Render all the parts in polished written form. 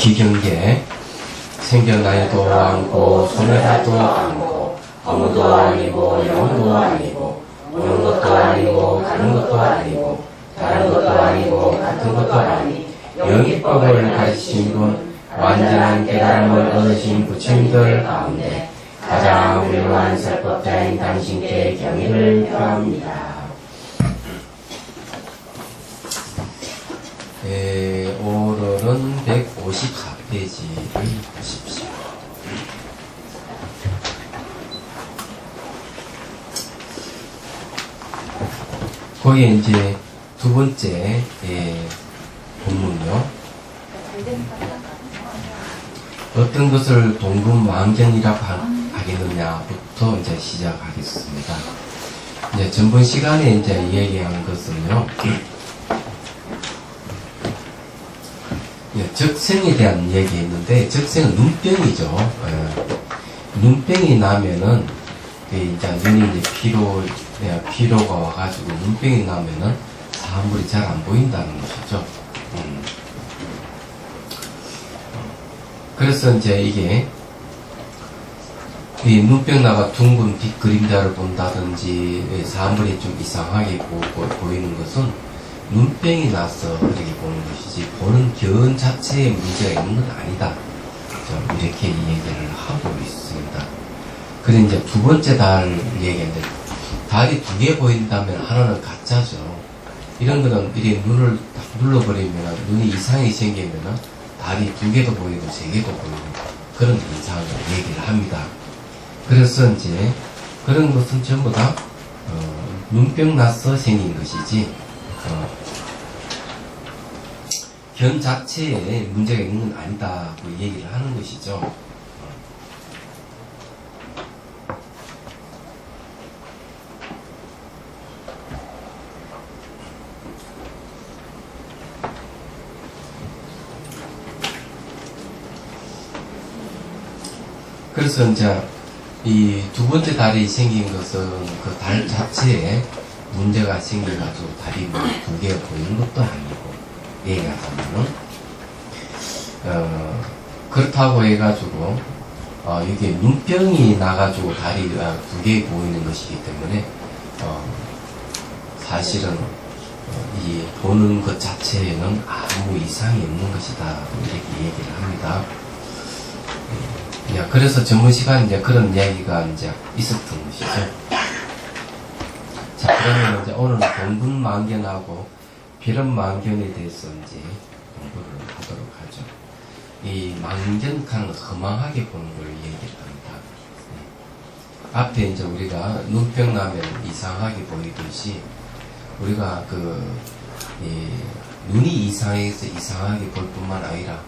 기경계 생겨나지도 않고 소멸하지도 않고 아무도 아니고 영도 아니고 오는 것도 아니고 가는 것도 아니고 다른 것도 아니고 같은 것도 아니 영이법을 가르치신 분 완전한 깨달음을 얻으신 부처님들 가운데 가장 훌륭한 설법자인 당신께 경의를 표합니다. 오늘은 154페이지를 보십시오. 거기에 이제 두 번째 본문이요. 어떤 것을 동분만견이라고 하겠느냐부터 이제 시작하겠습니다. 이제 전번 시간에 이제 얘기한 것은요. 적생에 대한 얘기했는데 적생은 눈병이죠. 눈병이 나면은 이제 눈이 이제 피로가 와가지고 눈병이 나면은 사물이 잘 안 보인다는 것이죠. 그래서 이제 이게 이 눈병 나가 둥근 빛 그림자를 본다든지 사물이 좀 이상하게 보이는 것은 눈병이 나서 그렇게 보는 것이지 보는 견 자체에 문제가 있는 건 아니다. 이렇게 얘기를 하고 있습니다. 그리고 이제 두 번째 달 얘기인데 달이 두 개 보인다면 하나는 가짜죠. 이런 거는 이렇게 눈을 딱 눌러버리면 눈이 이상이 생기면 달이 두 개도 보이고 세 개도 보이고 그런 현상을 얘기를 합니다. 그래서 이제 그런 것은 전부 다 눈병 나서 생긴 것이지 견 자체에 문제가 있는 건 아니다고 얘기를 하는 것이죠. 그래서 이제 이 두 번째 달이 생긴 것은 그 달 자체에 문제가 생겨가지고 달이 뭐 두 개가 보이는 것도 아니고 얘기하자면은 그렇다고 해가지고 이게 눈병이 나가지고 다리가 두 개 보이는 것이기 때문에 사실은 이 보는 것 자체에는 아무 이상이 없는 것이다 이렇게 얘기를 합니다. 그래서 전문 시간에 이제 그런 이야기가 이제 있었던 것이죠. 자, 그러면 이제 오늘은 동분만견하고 비름만견에 대해서 이제 공부를 하도록 하죠. 이 만견하는 허망하게 보는 걸 얘기를 합니다. 앞에 이제 우리가 눈병 나면 이상하게 보이듯이 우리가 눈이 이상해서 이상하게 볼 뿐만 아니라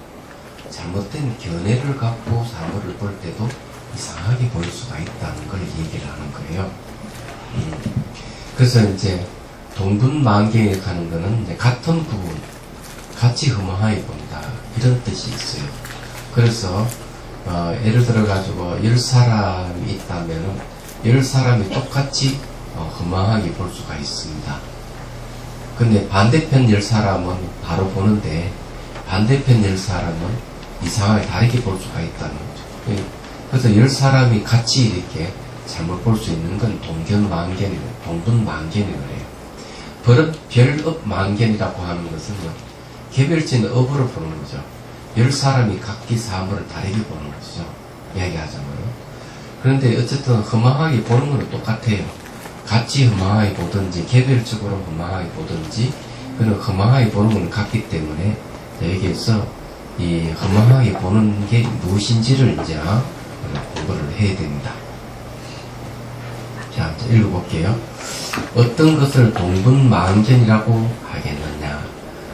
잘못된 견해를 갖고 사물을 볼 때도 이상하게 보일 수가 있다는 걸 얘기를 하는 거예요. 그래서 이제 동분만견에 가는 거는 이제 같은 부분, 같이 허망하게 본다. 이런 뜻이 있어요. 그래서, 예를 들어가지고, 10사람이 있다면은, 10사람이 똑같이 허망하게 볼 수가 있습니다. 근데 반대편 10사람은 바로 보는데, 반대편 10사람은 이상하게 다르게 볼 수가 있다는 거죠. 그래서 10사람이 같이 이렇게 잘못 볼 수 있는 건 동분만견이라고 해요. 별업만견이라고 하는 것은요, 개별적인 업으로 보는 거죠. 10사람이 각기 사물을 다르게 보는 것이죠. 이야기하자면요. 그런데 어쨌든 허망하게 보는 건 똑같아요. 같이 허망하게 보든지, 개별적으로 허망하게 보든지, 그런 허망하게 보는 건 같기 때문에, 여기에서 이 허망하게 보는 게 무엇인지를 이제 공부를 해야 됩니다. 자, 읽어볼게요. 어떤 것을 동분만견이라고 하겠느냐.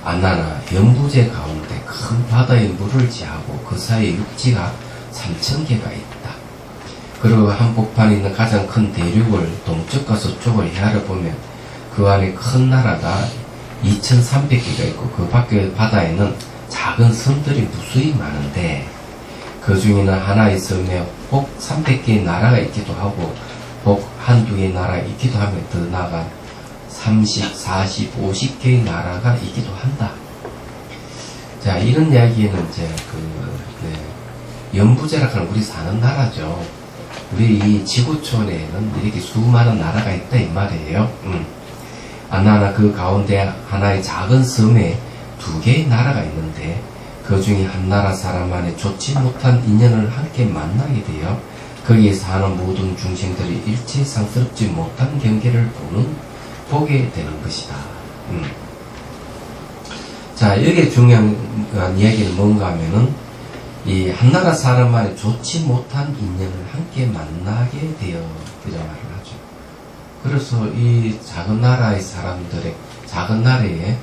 안나나 연부제 가운데 큰 바다에 물을 지하고 그 사이에 육지가 3000개가 있다. 그리고 한복판에 있는 가장 큰 대륙을 동쪽과 서쪽을 헤아려 보면 그 안에 큰 나라가 2300개가 있고 그 밖의 바다에는 작은 섬들이 무수히 많은데 그 중에는 하나의 섬에 혹 300개의 나라가 있기도 하고 혹 한두 개의 나라가 있기도 하면 더 나아가 30, 40, 50개의 나라가 있기도 한다. 자, 이런 이야기에는 이제 연부제라 하는 우리 사는 나라죠. 우리 이 지구촌에는 이렇게 수많은 나라가 있다 이 말이에요. 하나하나 그 가운데 하나의 작은 섬에 두 개의 나라가 있는데 그 중에 한 나라 사람만의 좋지 못한 인연을 함께 만나게 되어 거기에 사는 모든 중생들이 일체상스럽지 못한 경계를 보게 되는 것이다. 자, 여기에 중요한 이야기는 뭔가 하면은 이 한나라 사람만의 좋지 못한 인연을 함께 만나게 되어 이런 말을 하죠. 그래서 이 작은 나라의 사람들의 작은 나라에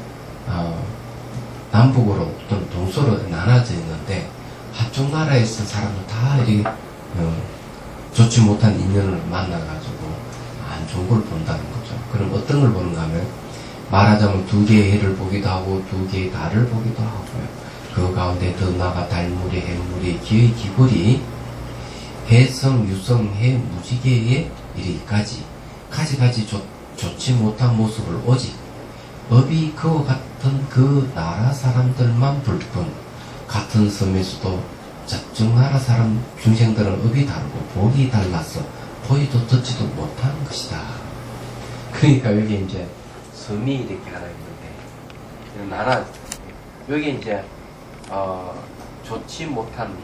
남북으로 또는 동서로 나눠져 있는데 한쪽 나라에서 사람들 다 이렇게 좋지 못한 인연을 만나가지고 안 좋은 걸 본다는 거죠. 그럼 어떤 걸 보는가 하면 말하자면 두 개의 해를 보기도 하고 두 개의 달을 보기도 하고요. 그 가운데 더 나아가 달무리, 해무리, 기의 기골이 해성, 유성, 해, 무지개에 이르기까지 가지가지 좋지 못한 모습을 오직 업이 그와 같은 그 나라 사람들만 볼 뿐 같은 섬에서도 저쪽 나라 사람 중생들은 업이 다르고 복이 달라서 보이도 듣지도 못하는 것이다. 그러니까 여기 이제 섬이 이렇게 하나 있는데 나라 여기 이제 좋지 못한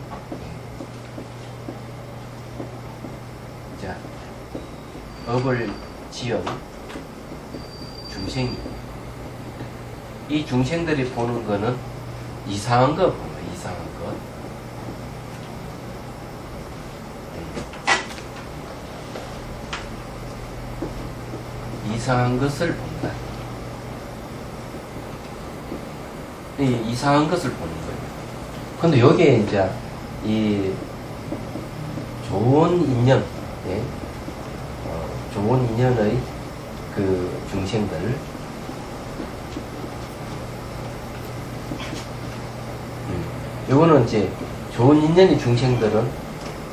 이제 업을 지은 중생이 이 중생들이 보는 거는 이상한 거 보는 거예요. 이상한 것. 이상한 것을 본다. 이 이상한 것을 보는 거예요. 근데 여기에 이제 이 좋은 인연, 예? 좋은 인연의 그 중생들, 요거는 이제 좋은 인연의 중생들은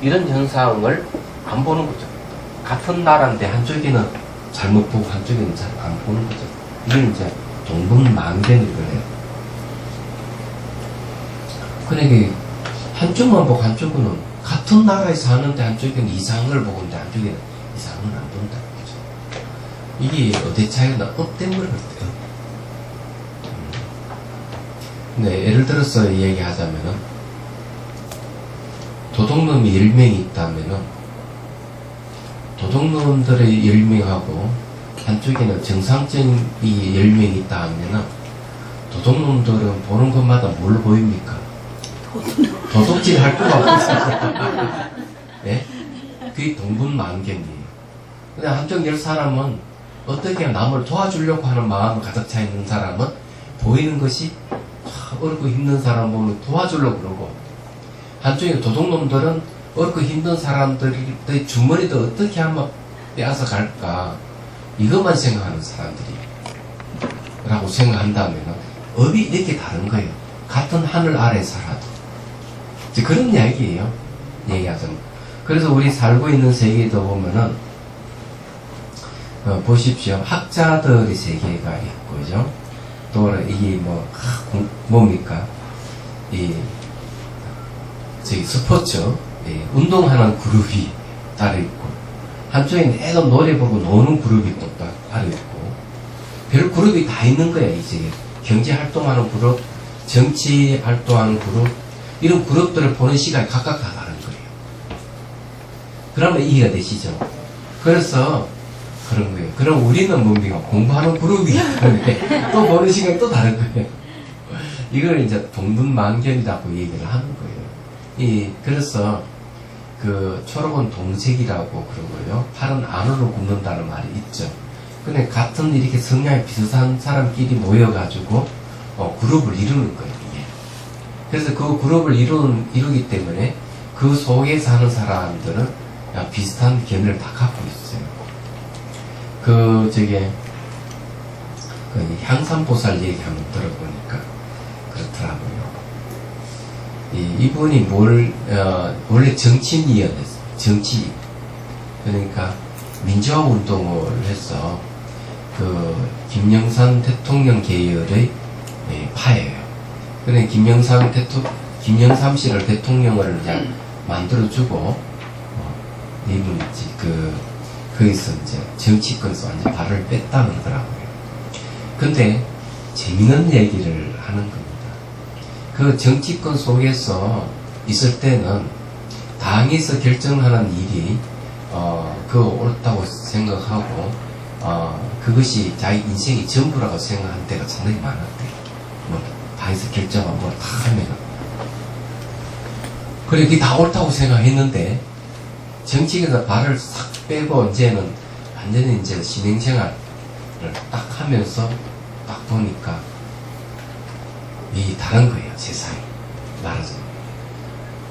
이런 현상을 안 보는 거죠. 같은 나라인데 한쪽에는 잘못 보고 한쪽에는 잘 안 보는 거죠. 이게 이제 동분만변인 거예요. 그러니까 한쪽만 보고 한쪽은 같은 나라에 사는데 한쪽에는 이상한 걸 보고 있는데 한쪽에는 이상한 걸 안 본다는 거죠. 이게 어디 차이가 업 때문에 그렇대요. 네, 예를 들어서 얘기하자면은 도둑놈이 10명이 있다면은 도둑놈들의 10명하고 한쪽에는 정상적인 10명이 있다 하면은 도둑놈들은 보는 것마다 뭘 보입니까? 도둑질 할 거가 없어요. 예? 그게 동분만경이에요. 근데 한쪽 10사람은 어떻게 남을 도와주려고 하는 마음이 가득 차 있는 사람은 보이는 것이 어렵고 힘든 사람 보면 도와주려고 그러고 한쪽에 도둑놈들은 어렵고 힘든 사람들의 주머니도 어떻게 하면 빼앗아 갈까 이것만 생각하는 사람들이 라고 생각한다면 업이 이렇게 다른 거예요. 같은 하늘 아래 살아도 이제 그런 이야기예요. 얘기하자면. 그래서 우리 살고 있는 세계도 보면은 보십시오. 학자들의 세계가 있고 그죠? 또 이게 뭡니까? 저기 스포츠 운동하는 그룹이 따로 있고 한쪽에는 애들 노래 보고 노는 그룹이 또 따로 있고 별 그룹이 다 있는 거야. 이제 경제 활동하는 그룹, 정치 활동하는 그룹 이런 그룹들을 보는 시간이 각각 다 다른 거예요. 그러면 이해가 되시죠? 그래서 그런 거예요. 그럼 우리는 뭡니까? 공부하는 그룹이 있는데 또 보는 시간이 또 다른 거예요. 이걸 이제 동분만견이라고 얘기를 하는 거예요. 그래서 그 초록은 동색이라고 그러고요. 팔은 안으로 굽는다는 말이 있죠. 근데 같은 이렇게 성향이 비슷한 사람끼리 모여가지고 그룹을 이루는 거예요. 이게. 그래서 그 그룹을 이루기 때문에 그 속에 사는 사람들은 비슷한 견해를 다 갖고 있어요. 그 향산보살 얘기 한번 들어보니까 그렇더라고요. 이분이 원래 정치인이었어요. 정치인. 그러니까 민주화 운동을 해서 그 김영삼 대통령 계열의 파예요. 그래 김영삼 씨를 대통령을 이제 만들어주고, 이분이 거기서 이제 정치권에서 완전 발을 뺐다 그러더라고요. 근데 재밌는 얘기를 하는 겁니다. 그 정치권 속에서 있을 때는 당에서 결정하는 일이 그거 옳다고 생각하고 그것이 자기 인생의 전부라고 생각한 때가 상당히 많았대요. 뭐 당에서 결정한 뭐 다 하면은 그래 그게 다 옳다고 생각했는데 정치계에서 발을 싹 빼고 이제는 완전히 이제 신행생활을 딱 하면서 딱 보니까 이 다른 거예요. 세상이 말하자면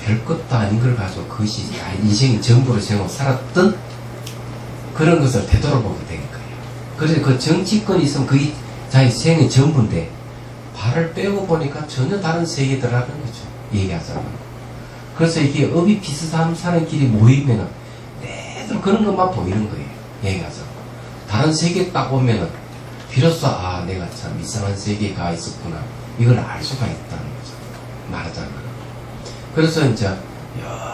별것도 아닌 걸 가지고 그것이 인생의 전부로 생각하고 살았던 그런 것을 되돌아보게 된 거예요. 그래서 그 정치권이 있으면 그게 자기 생의 전부인데 발을 빼고 보니까 전혀 다른 세계더라는 거죠. 얘기하자면. 그래서 이게 업이 비슷한 사람끼리 모이면은 계속 그런 것만 보이는 거예요. 얘기하자면. 다른 세계 딱 오면은 비로소 내가 참 이상한 세계가 있었구나. 이걸 알 수가 있다는 거죠. 말하자면. 그래서 이제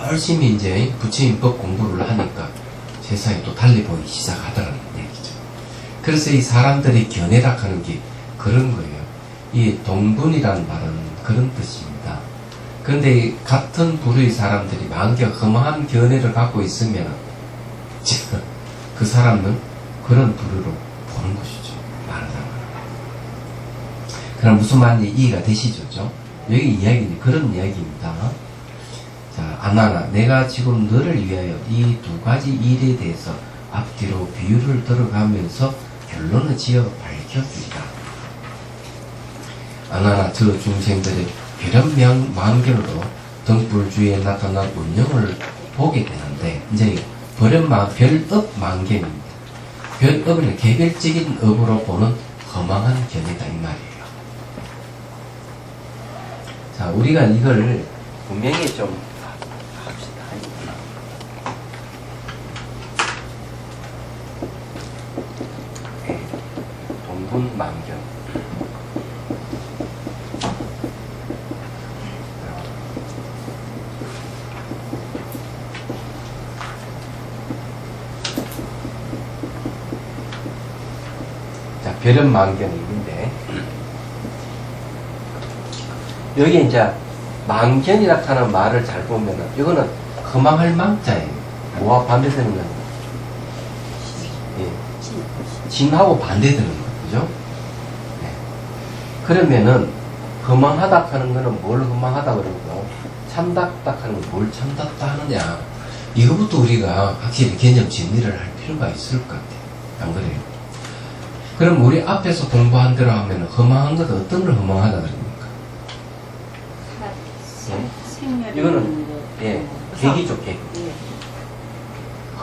열심히 이제 부처님법 공부를 하니까 세상이 또 달리 보이기 시작하더라는 얘기죠. 그래서 이 사람들이 견해락하는 게 그런 거예요. 이 동분이라는 말은 그런 뜻입니다. 그런데 같은 부류의 사람들이 험한 견해를 갖고 있으면 그 사람은 그런 부류로 보는 것이죠. 말하자면. 그럼 무슨 말인지 이해가 되시죠? 여기 이야기는 그런 이야기입니다. 자, 아나나, 내가 지금 너를 위하여 이 두 가지 일에 대해서 앞뒤로 비유를 들어가면서 결론을 지어 밝혀주리라. 아나나, 저 중생들의 별한 망견으로 등불주위에 나타난 운명을 보게 되는데, 이제 별업 망견입니다. 별업은 개별적인 업으로 보는 허망한 견해다, 이 말이에요. 자, 우리가 이걸 분명히 좀 합시다. 동분만견. 자, 별은망견인데 여기 이제 망견이라 하는 말을 잘 보면은 이거는 허망할 망자예요. 뭐와 반대되는 거예요? 진하고 반대되는 거예요. 그죠? 네. 그러면은 허망하다 하는 거는 뭘 허망하다 그러고 참답다 하는 건 뭘 참답다 하느냐. 이거부터 우리가 확실히 개념 정리를 할 필요가 있을 것 같아요. 안 그래요? 그럼 우리 앞에서 공부한 대로 하면 허망한 것은 어떤 걸 허망하다 그럽니까? 이거는 계기죠, 계기.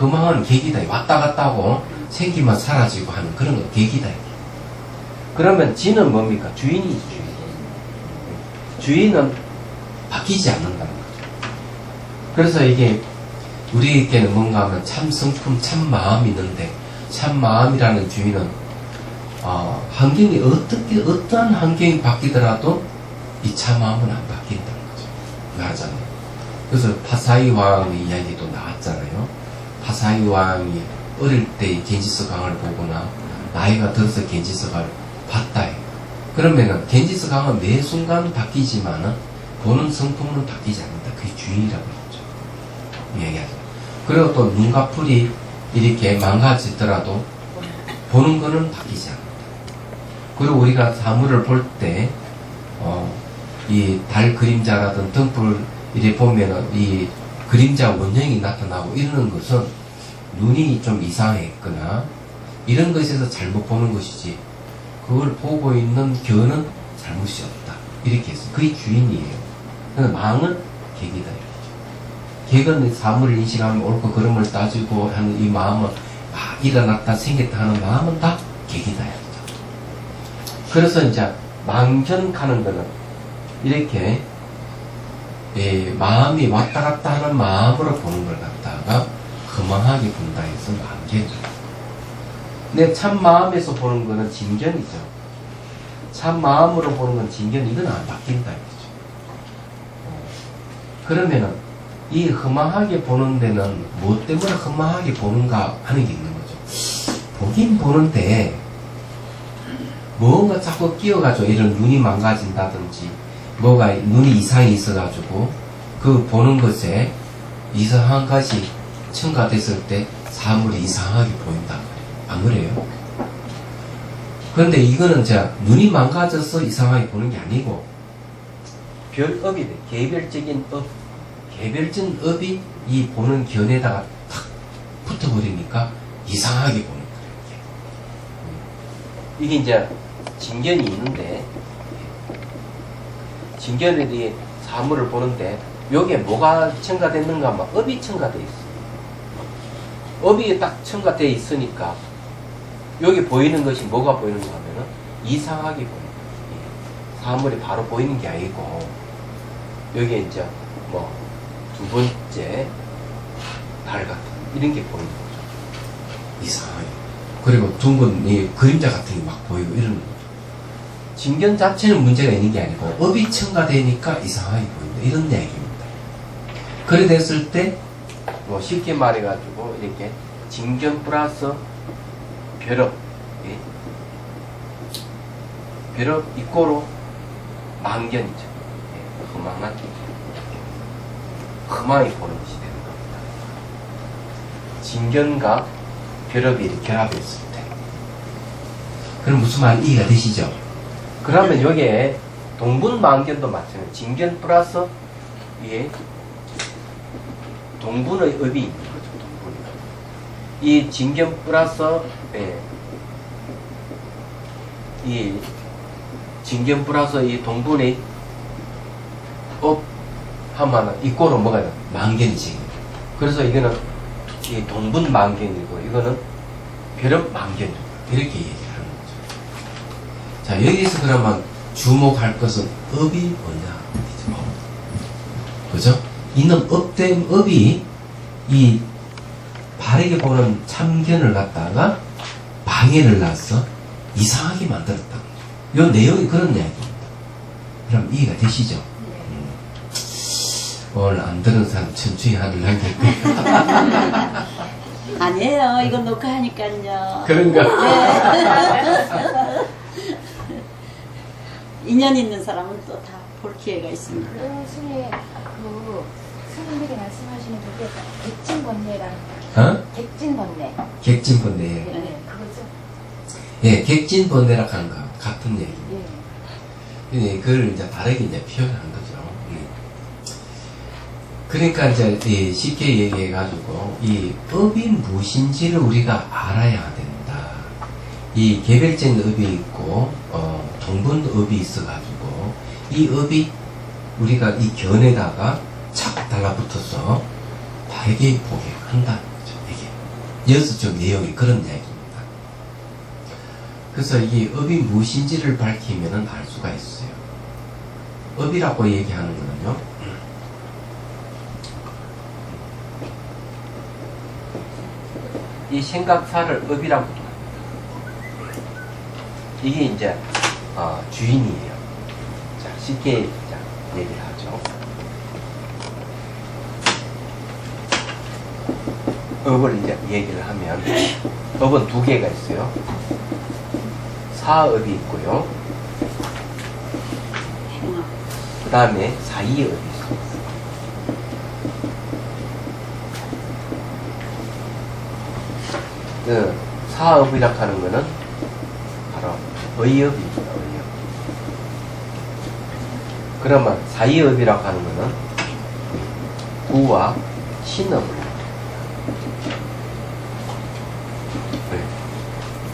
허망한 계기다. 왔다 갔다 하고 생기만 사라지고 하는 그런 거 계기다. 그러면 지는 뭡니까? 주인이지, 주인. 주인은 바뀌지 않는다는 거죠. 그래서 이게 우리에게는 뭔가 하면 참 성품, 참 마음이 있는데 참 마음이라는 주인은 환경이 어떠한 환경이 바뀌더라도 이 참 마음은 안 바뀐다는 거죠. 말하자면. 그래서 파사이 왕의 이야기도 나왔잖아요. 파사이 왕이 어릴 때 겐지스 강을 보거나 나이가 들어서 겐지스 강을 봤다. 그러면은 겐지스 강은 매 순간 바뀌지만은 보는 성품은 바뀌지 않는다. 그게 주인이라고 그러죠. 이야기하죠. 그리고 또 눈과 풀이 이렇게 망가지더라도 보는 거는 바뀌지 않는다. 그리고 우리가 사물을 볼 때 이 달 그림자라든 등불 이렇게 보면은 이 그림자 원형이 나타나고 이러는 것은 눈이 좀 이상했거나 이런 것에서 잘못 보는 것이지 그걸 보고 있는 견은 잘못이 없다. 이렇게 해서 그게 주인이에요. 그래서 망은 객이다. 객은 사물을 인식하면 옳고 그름을 따지고 하는 이 마음은 일어났다 생겼다 하는 마음은 다 객이다. 그래서 이제 망견하는 거는 이렇게 마음이 왔다 갔다 하는 마음으로 보는 걸 갖다가 허망하게 본다 해서 망견이죠. 근데 참 마음에서 보는 거는 진견이죠. 참 마음으로 보는 건 진견, 이건 안 바뀐다 이거죠. 그러면은 이 허망하게 보는 데는 뭐 때문에 허망하게 보는가 하는 게 있는 거죠. 보긴 보는데 뭔가 자꾸 끼어가지고 이런 눈이 망가진다든지 뭐가 눈이 이상이 있어가지고 그 보는 것에 이상한 것이 첨가됐을 때 사물이 이상하게 보인다. 안 그래요? 그런데 이거는 제가 눈이 망가져서 이상하게 보는 게 아니고 별업이 돼. 개별적인 업. 개별적인 업이 이 보는 견에다가 탁 붙어버리니까 이상하게 보는 거예요. 이게 이제 진견이 있는데 진견에 대해 사물을 보는데 여기에 뭐가 첨가됐는가 하면 업이 첨가되어 있어요. 업이 딱 첨가되어 있으니까 여기 보이는 것이 뭐가 보이는가 하면은 이상하게 보이는 거예요. 사물이 바로 보이는 게 아니고 여기에 이제 뭐 두 번째 달 같은 이런 게 보이는 거죠. 이상하게. 그리고 둥근 이 그림자 같은 게 막 보이고 이러는 거죠. 진견 자체는 문제가 있는 게 아니고 업이 첨가되니까 이상하게 보인다. 이런 얘기입니다. 그래 됐을 때 뭐 쉽게 말해가지고 이렇게 진견 플러스 별업, 예? 별업 이꼬로 망견이죠. 예? 허망한 흠하게 보는 것이 되는 겁니다. 진견과 별업이 결합했을 때. 그럼 무슨 말 이해가 되시죠? 그러면 여기에 동분망견도 마찬가지예요. 진견 플러스 예, 동분의 업이 있는 거죠. 동분의 업. 이 진견 플러스 예, 이 진견 플러스 이 동분의 업 하면은 이꼬로 뭐가 돼? 망견이지. 그래서 이거는 이 동분 망견이고 이거는 별업 망견이고 이렇게 얘기하는 거죠. 자, 여기서 그러면 주목할 것은 업이 뭐냐? 그죠? 이놈 업된 업이 이 바르게 보는 참견을 갖다가 방해를 놔서 이상하게 만들었다. 이 내용이 그런 이야기입니다. 그럼 이해가 되시죠? 오늘 안 들은 사람 천천히 하늘 남겼고요. 아니에요. 이거 녹화하니까요. 그런가? 네. 인연 있는 사람은 또 다 볼 기회가 있습니다. 그런 중에 그 스님들이 말씀하시는 그게 객진번뇌라는 어? 객진번뇌. 객진번뇌. 네, 그거죠. 예, 객진번뇌라 하는 거 같은 얘기입니다. 예. 예, 그걸 이제 다르게 이제 표현한 거죠. 예. 그러니까 이제 이 쉽게 얘기해가지고 이 업이 무엇인지를 우리가 알아야 된다. 이 개별적인 업이 있고 동분업이 있어가지고 이 업이 우리가 이 견에다가 착 달라붙어서 다르게 보게 한다는 거죠. 이게 여기서 좀 내용이 그런 이야기입니다. 그래서 이게 업이 무엇인지를 밝히면은 알 수가 있어요. 업이라고 얘기하는 거는요. 이 생각사를 업이라고 합니다. 이게 이제 주인이에요. 자, 쉽게 얘기를 하죠. 업을 이제 얘기를 하면 업은 두 개가 있어요. 사업이 있고요. 그 다음에 사이업이 있어요. 그 사업이라고 하는 거는 바로 의업입니다. 의업. 그러면 사이업이라고 하는 거는 구와 신업을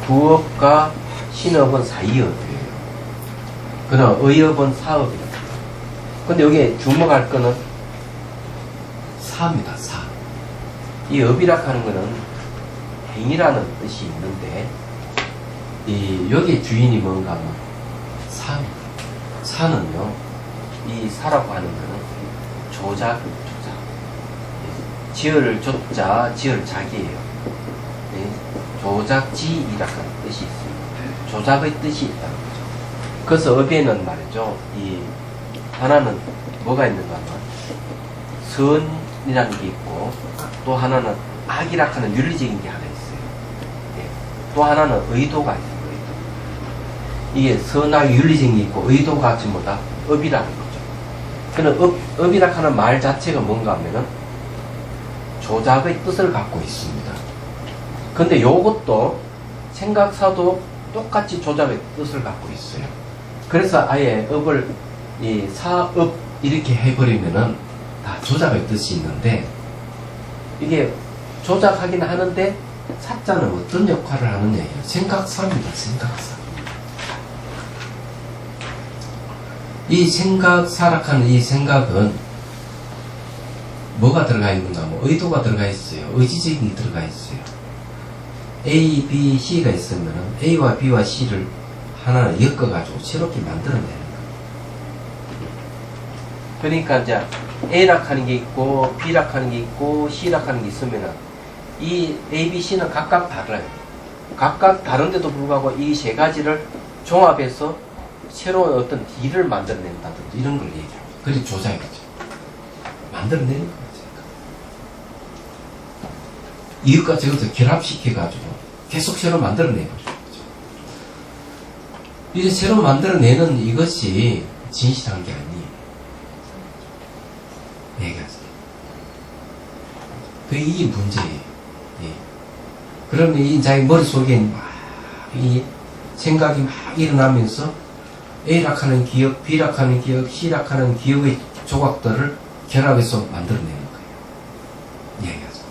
구업과 신업은 사이업이에요. 그럼 의업은 사업이다. 근데 여기에 주목할 거는 사입니다. 사. 이 업이라고 하는 거는 행이라는 뜻이 있는데 이 여기에 주인이 뭔가 하면 사입니다. 사는요, 이 사라고 하는 거는 조작. 지을 조자, 지을 작이에요. 조작지이라는 뜻이 있습니다. 조작의 뜻이 있다는 거죠. 그래서 업에는 말이죠, 이 하나는 뭐가 있는가 하면 선이라는 게 있고, 또 하나는 악이라 하는 윤리적인 게 하나 있어요. 예. 또 하나는 의도가 있어요. 의도. 이게 선악 윤리적인 게 있고, 의도가 전부 다 업이라는 거죠. 그는 업이라 하는 말 자체가 뭔가 하면은 조작의 뜻을 갖고 있습니다. 근데 요것도 생각사도 똑같이 조작의 뜻을 갖고 있어요. 그래서 아예 업을 이 사업 이렇게 해버리면은 다 조작의 뜻이 있는데, 이게 조작하긴 하는데 사자는 어떤 역할을 하느냐예요. 생각사입니다. 생각사. 이 생각사락하는 이 생각은 뭐가 들어가 있는가 하면 의도가 들어가 있어요. 의지적인 게 들어가 있어요. A, B, C가 있으면 A와 B와 C를 하나를 엮어가지고 새롭게 만들어내는 거예요. 그러니까 이제 A락 하는 게 있고 B락 하는 게 있고 C락 하는 게 있으면은 이 A, B, C는 각각 달라요. 각각 다른데도 불구하고 이 세 가지를 종합해서 새로운 어떤 D를 만들어낸다든지 이런 걸 얘기해요. 그게 조작이죠. 만들어내는 거죠. 이것과 저것을 결합시켜가지고 계속 새로 만들어내는 거죠. 이제 새로 만들어내는 이것이 진실한 게 아니에요. 얘기하세요. 이게 문제예요. 예. 그러면 이 자기 머릿속에 막 이 생각이 막 일어나면서 A락 하는 기억, B락 하는 기억, C락 하는 기억의 조각들을 결합해서 만들어내는 거예요. 얘기하세요.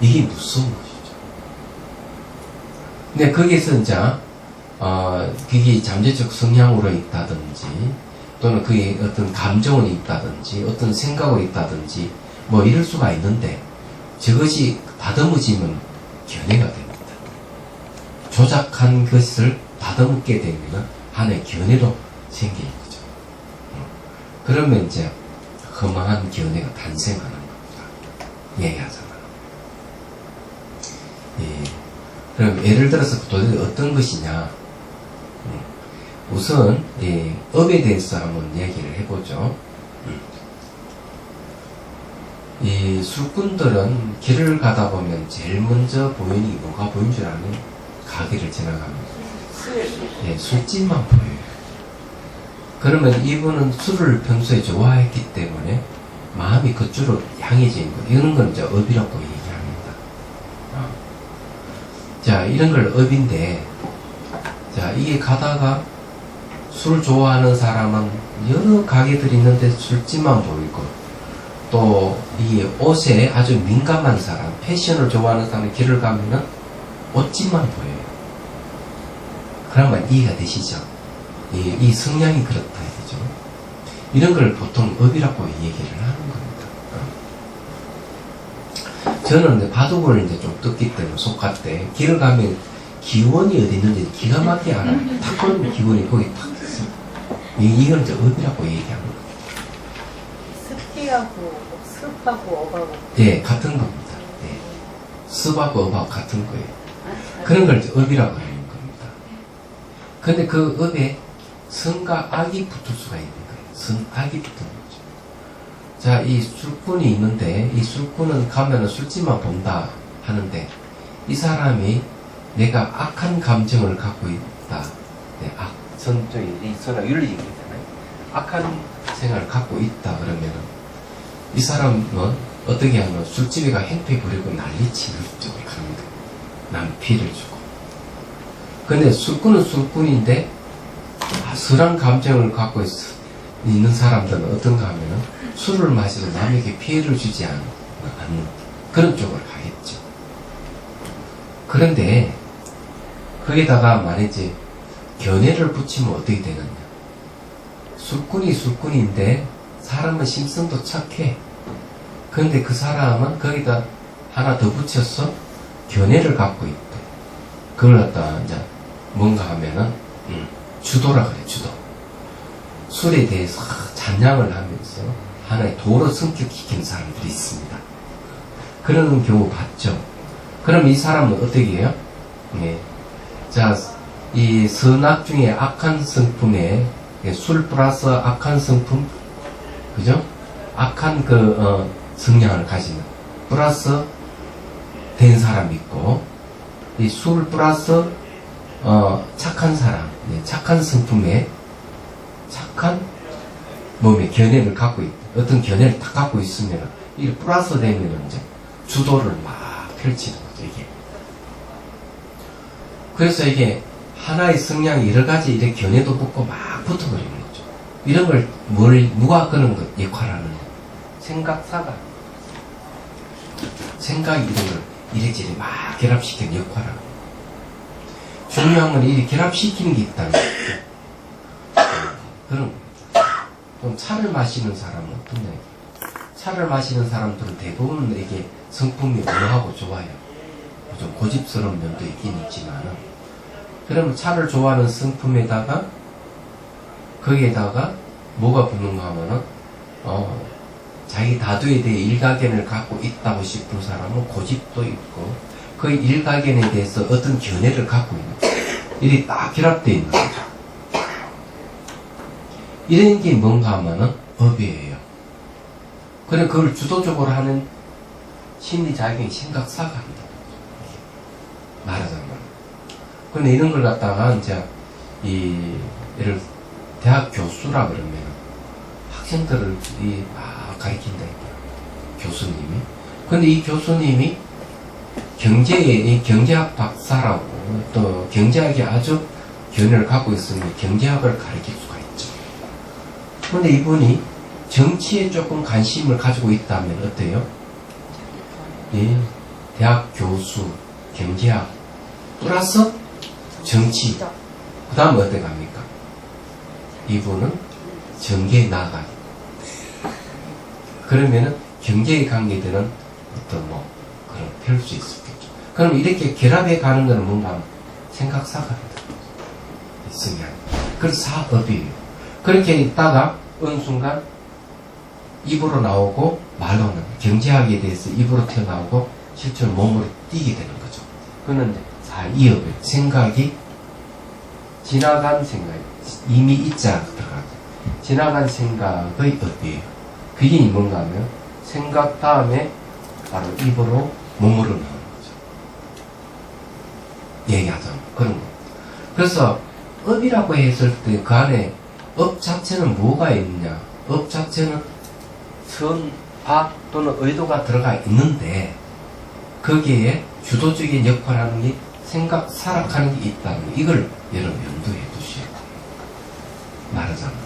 이게 무서운 것이죠. 근데 거기에서 이제 그게 잠재적 성향으로 있다든지, 또는 그게 어떤 감정은 있다든지, 어떤 생각은 있다든지, 뭐 이럴 수가 있는데, 저것이 다듬어지면 견해가 됩니다. 조작한 것을 다듬게 되면 하나의 견해로 생기는 거죠. 그러면 이제 허망한 견해가 탄생하는 겁니다. 얘기하잖아요. 예. 그럼 예를 들어서 도대체 어떤 것이냐? 우선 업에 대해서 한번 얘기를 해보죠. 이 술꾼들은 길을 가다 보면 제일 먼저 보이는 게 뭐가 보인 줄 아는? 가게를 지나갑니다. 예, 술집만 보여요. 그러면 이분은 술을 평소에 좋아했기 때문에 마음이 그쪽으로 향해져 있는 거예요. 이런 건 이제 업이라고 얘기합니다. 자, 이런 걸 업인데, 자, 이게 가다가 술 좋아하는 사람은 여러 가게들이 있는데 술집만 보이고, 또 이 옷에 아주 민감한 사람, 패션을 좋아하는 사람이 길을 가면은 옷집만 보여요. 그러면 이해가 되시죠? 이 성향이 그렇다 이거죠. 이런 걸 보통 업이라고 얘기를 하는 겁니다. 저는 이제 바둑을 이제 좀 떴기 때문에 속할 때 길을 가면 기원이 어디 있는지 기가 막히게 알아요. 탁 보면 기원이 거기 탁 있습니다. 이건 이제 업이라고 얘기하는 거예요. 습기하고 습하고 업하고 예, 같은 겁니다. 예. 습하고 업하고 같은 거예요. 그런 걸 이제 업이라고 하는 겁니다. 근데 그 업에 선과 악이 붙을 수가 있는 거예요. 선, 악이 붙는 거죠. 자, 이 술꾼이 있는데, 이 술꾼은 가면은 술집만 본다 하는데, 이 사람이 내가 악한 감정을 갖고 있다. 네, 이 선악 윤리적이잖아요. 악한 생각을 갖고 있다 그러면은, 이 사람은 어떻게 하면 술집에 가 행패 부리고 난리치는 쪽으로 갑니다. 남 피해를 주고. 근데 술꾼은 술꾼인데, 선한 감정을 갖고 있는 사람들은 어떤가 하면은, 술을 마시고 남에게 피해를 주지 않는 그런 쪽으로 가겠죠. 그런데, 거기다가 말이지, 견해를 붙이면 어떻게 되느냐. 술꾼이 술꾼인데, 사람은 심성도 착해. 그런데 그 사람은 거기다 하나 더 붙여서 견해를 갖고 있대. 그걸 갖다 이제 뭔가 하면은 주도라 그래. 주도. 술에 대해서 찬양을 하면서 하나의 도로 성격시키는 사람들이 있습니다. 그런 경우 봤죠. 그럼 이 사람은 어떻게 해요? 예. 자, 이 선악 중에 악한 성품에 술 플러스 악한 성품, 그죠? 악한 성향을 가지는 플러스 된 사람이 있고, 이 술 플러스 착한 사람, 착한 성품에 착한 몸의 견해를 갖고 있다. 어떤 견해를 딱 갖고 있으면 이게 플러스 되면 이제 주도를 막 펼치는 거죠, 이게. 그래서 이게 하나의 성향이 여러 가지 이렇게 견해도 붙고 막 붙어버리는 거죠. 이런 걸 누가 그런 거 역할하는 거? 생각사가. 생각이 이런 걸 이래저래 막 결합시키는 역할을 하는 거예요. 중요한 건 이 결합시키는 게 있다는 거죠. 그런 거죠. 좀 차를 마시는 사람은 어떠냐. 차를 마시는 사람들은 대부분 이게 성품이 온화하고 좋아요. 좀 고집스러운 면도 있긴 있지만, 그러면 차를 좋아하는 성품에다가 거기에다가 뭐가 붙는가 하면은 자기 다도에 대해 일가견을 갖고 있다고 싶은 사람은 고집도 있고 그 일가견에 대해서 어떤 견해를 갖고 있는 거예요. 이게 딱 결합되어 있는 거죠. 이런 게 뭔가 하면은 업이에요. 그래 그걸 주도적으로 하는 심리작용이 생각사가 한다. 말하자면. 근데 이런 걸 갖다가 이제 예를 대학 교수라 그러면 학생들을 막 가르친다. 교수님이. 근데 이 교수님이 경제학 박사라고 또 경제학에 아주 견해를 갖고 있으면 경제학을 가르칠 수가 있죠. 근데 이분이 정치에 조금 관심을 가지고 있다면 어때요? 예, 대학 교수, 경제학, 플러스 정치. 그 다음에 어떻게 갑니까? 이분은 정계에 나가요. 그러면은 경제에 관계되는 어떤 그런 펼 수 있었겠죠. 그럼 이렇게 결합해 가는 거는 뭔가 하면 생각사가 있으면. 그래서 사업이에요. 그렇게 있다가 어느 순간 입으로 나오고 말로는 경제학에 대해서 입으로 튀어나오고 실제로 몸으로 뛰게 되는 거죠. 그는 이업의 생각이 지나간 생각, 이미 있지 않더라도 지나간 생각의 업이에요. 그게 뭔가 하면 생각 다음에 바로 입으로 몸으로 나오는 거죠. 얘기하자면 그런 거. 그래서 업이라고 했을 때 그 안에 업 자체는 뭐가 있느냐? 업 자체는 선, 박 또는 의도가 들어가 있는데 거기에 주도적인 역할을 하는 게 생각, 사락하는 게 있다는 거. 이걸 여러분 염두에 두셔야 돼요. 말하자면.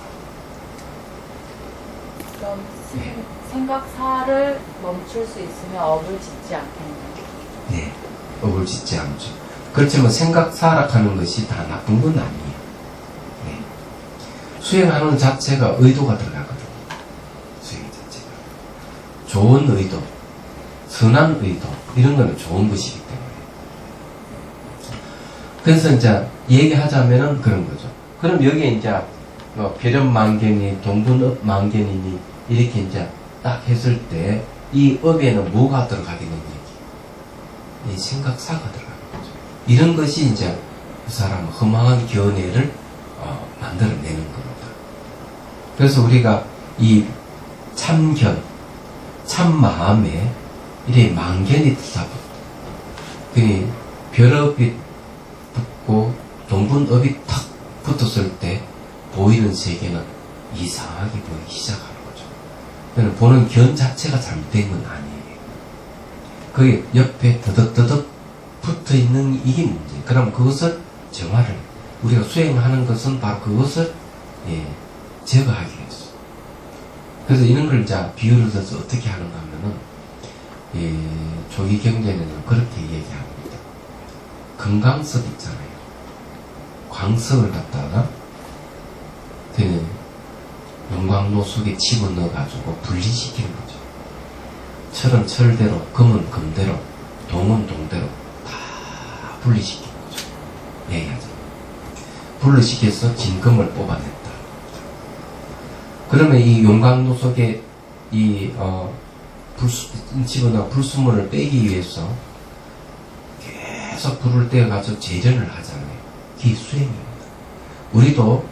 그럼 네. 생각사를 멈출 수 있으면 업을 짓지 않겠네요. 네. 업을 짓지 않죠. 그렇지만 생각, 사락하는 것이 다 나쁜 건 아니에요. 네. 수행하는 자체가 의도가 들어가거든요. 수행 자체가. 좋은 의도, 선한 의도, 이런 거는 좋은 것이기 때문에. 그래서 이제 얘기하자면은 그런 거죠. 그럼 여기에 이제 벼렴망견이, 동분업망견이니 이렇게 이제 딱 했을 때 이 업에는 뭐가 들어가겠는 얘기? 이 생각사가 들어가는 거죠. 이런 것이 이제 그 사람 허망한 견해를 만들어내는 겁니다. 그래서 우리가 이 참견, 참마음에 이래 망견이 들다 그 벼럽이 붙고 동분업이 탁 붙었을 때 보이는 세계는 이상하게 보이기 시작하는 거죠. 그러니까 보는 견 자체가 잘못된 건 아니에요. 그게 옆에 더덕더덕 붙어 있는 이게 문제예요. 그럼 그것을 정화를 우리가 수행하는 것은 바로 그것을 제거하기 위해서. 그래서 이런 걸 이제 비유를 들어서 어떻게 하는가 하면은 조기 경전에는 그렇게 얘기합니다. 금강석 있잖아요. 광석을 갖다가 그 용광로 속에 집어넣어가지고 분리시키는 거죠. 철은 철대로, 금은 금대로, 동은 동대로 다 분리시키는 거죠. 얘기하죠. 분리시켜서 진금을 뽑아냈다. 그러면 이 용광로 속에 집어넣은 불순물을 빼기 위해서 계속 불을 떼어가지고 재련을 하잖아요. 그게 수행입니다. 우리도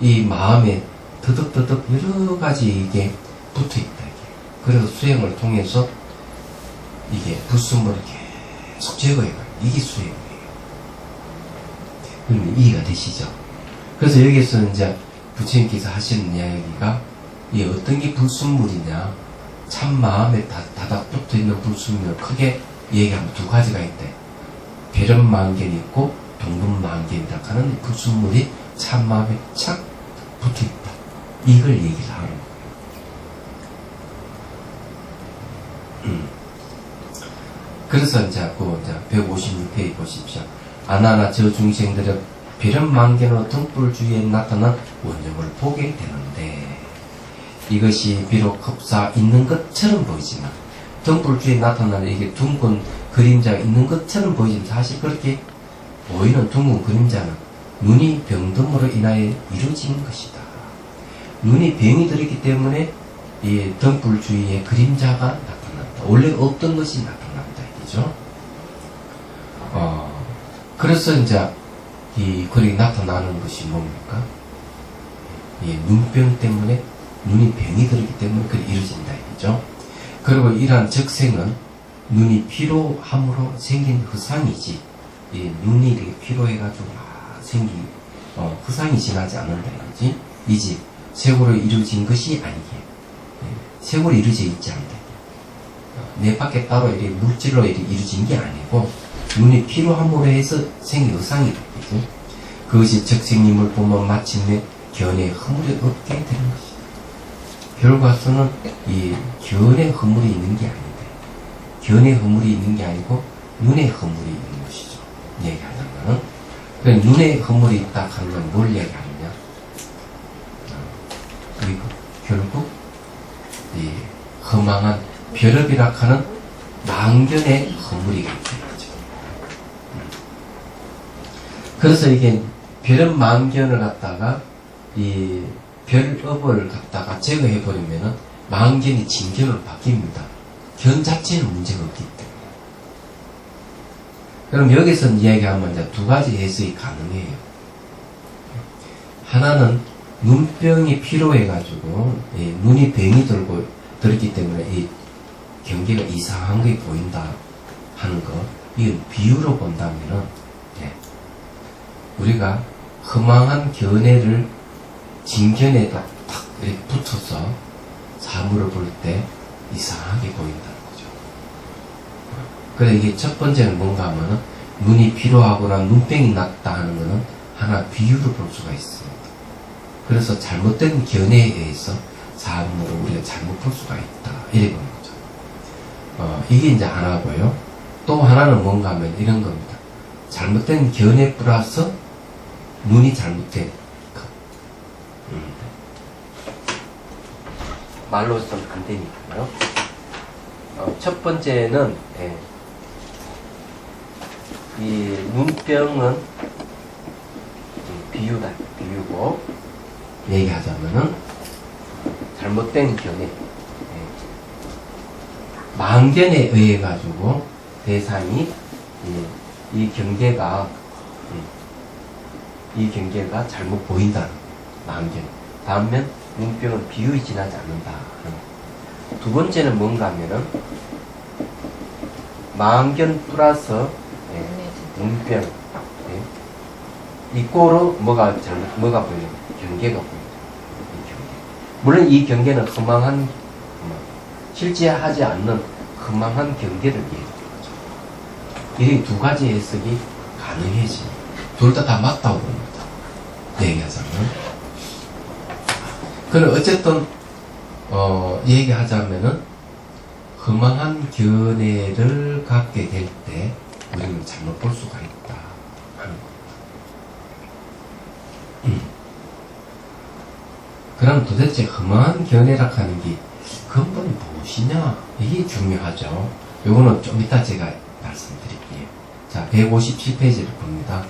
이 마음에 더덕더덕 여러 가지 이게 붙어 있다. 그래서 수행을 통해서 이게 불순물을 계속 제거해가요. 이게 수행이에요. 그러면 이해가 되시죠? 그래서 여기서 이제 부처님께서 하시는 이야기가 이 어떤 게 불순물이냐, 참 마음에 다닥 붙어 있는 불순물 크게 얘기하면 두 가지가 있대. 배련만견이 있고 동분만견이다 하는 불순물이 참 마음에 착 붙어 있다. 이걸 얘기를 하는 거예요. 그래서 이제 그 이제 156페이지 보십시오. 아나나 저 중생들은 배련만견으로 등불 주위에 나타난 원형을 보게 되는데 이것이 비록 흡사 있는 것처럼 보이지만 등불 주위에 나타나는 이게 둥근 그림자가 있는 것처럼 보이지만 사실 그렇게 보이는 둥근 그림자는 눈이 병듦으로 인하여 이루어진 것이다. 눈이 병이 들었기 때문에 이 등불 주위에 그림자가 나타난다. 원래 없던 것이 나타난다. 이죠. 그래서 이제 그렇게 나타나는 것이 뭡니까? 이 눈병 때문에 눈이 병이 들었기 때문에 그렇게 이루어진다. 이죠. 그리고 이러한 적생은 눈이 피로함으로 생긴 허상이지, 이 눈이 이렇게 피로해가지고 생긴 허상이 지나지 않는다. 이거지. 이지 세고로 이루어진 것이 아니게, 세고로 이루어져 있지 않다. 내 밖에 따로 이렇게 물질로 이렇게 이루어진 게 아니고 눈이 피로함으로 해서 생긴 허상이다. 그지? 그것이 적생님을 보면 마침내 견에 허물이 없게 되는 것이다. 결과서는 이 견에 허물이 있는 게 아닌데, 견에 허물이 있는 게 아니고 눈에 허물이 있는 것이죠. 얘기하자면은. 그러니까 눈에 허물이 있다 하는 건 뭘 얘기하느냐? 그리고 결국 이 허망한 벼럽이라 하는 망견의 허물이 있죠. 그래서 이게 벼럽 망견을 갖다가 이 별업을 갖다가 제거해버리면은 망견이 진견으로 바뀝니다. 견 자체는 문제가 없기 때문에. 그럼 여기서 이야기하면 이제 두 가지 해석이 가능해요. 하나는 눈병이 피로해가지고 눈이 병이 들었기 때문에 이 경계가 이상한 게 보인다 하는 거, 이건 비유로 본다면은 우리가 허망한 견해를 진견에다 탁 이렇게 붙여서 사물을 볼 때 이상하게 보인다는 거죠. 그래, 이게 첫 번째는 뭔가 하면은 눈이 피로하거나 눈병이 났다 하는 거는 하나 비유로 볼 수가 있습니다. 그래서 잘못된 견해에 의해서 사물을 우리가 잘못 볼 수가 있다. 이래 보는 거죠. 이게 이제 하나고요. 또 하나는 뭔가 하면 이런 겁니다. 잘못된 견해 플러스 눈이 잘못된 것. 말로서는 안 되니까요. 첫 번째는 이 눈병은 비유다. 비유고, 얘기하자면은 잘못된 견해, 망견에 의해 가지고 대상이 이 경계가 잘못 보인다는 망견. 다음엔 눈병은 비유에 지나지 않는다. 두 번째는 뭔가 하면은 망견 플러스 눈병, 이 꼴로 뭐가 보이는 경계가 보입니다. 이 경계. 물론 이 경계는 허망한, 실제하지 않는 허망한 경계를 얘기하는 거죠. 이 두 가지 해석이 가능해집니다. 둘 다 맞다고 봅니다. 얘기하자면. 그럼 어쨌든 얘기하자면은 허망한 견해를 갖게 될 때 우리는 잘못 볼 수가 있다 하는 겁니다. 그럼 도대체 허망한 견해라 하는 게 근본이 무엇이냐? 이게 중요하죠. 요거는 좀 이따 제가 말씀드릴게요. 자, 157페이지를 봅니다.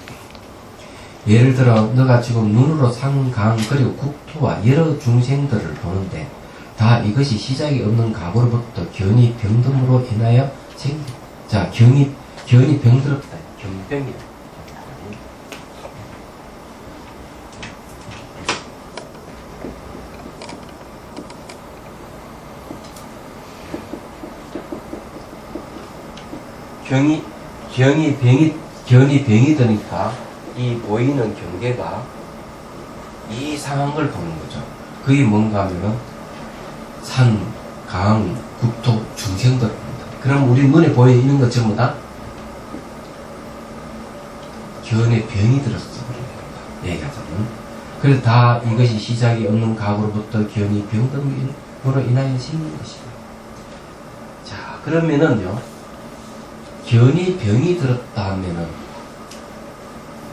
예를 들어 너가 지금 눈으로 산, 강, 그리고 국토와 여러 중생들을 보는데 다 이것이 시작이 없는 과거로부터 견이 병듦으로 인하여 생긴. 자, 견이 병들었다. 견병이다. 견이 병이 드니까 이 보이는 경계가 이상한 걸 보는 거죠. 그게 뭔가 하면은 산, 강, 국토, 중생들입니다. 그럼 우리 눈에 보여 있는 것 전부 다 견에 병이 들었어. 얘기하자면. 그래서 다 이것이 시작이 없는 각으로부터 견이 병등으로 인하여 생긴 것이다. 자, 그러면은요, 견이 병이 들었다 하면은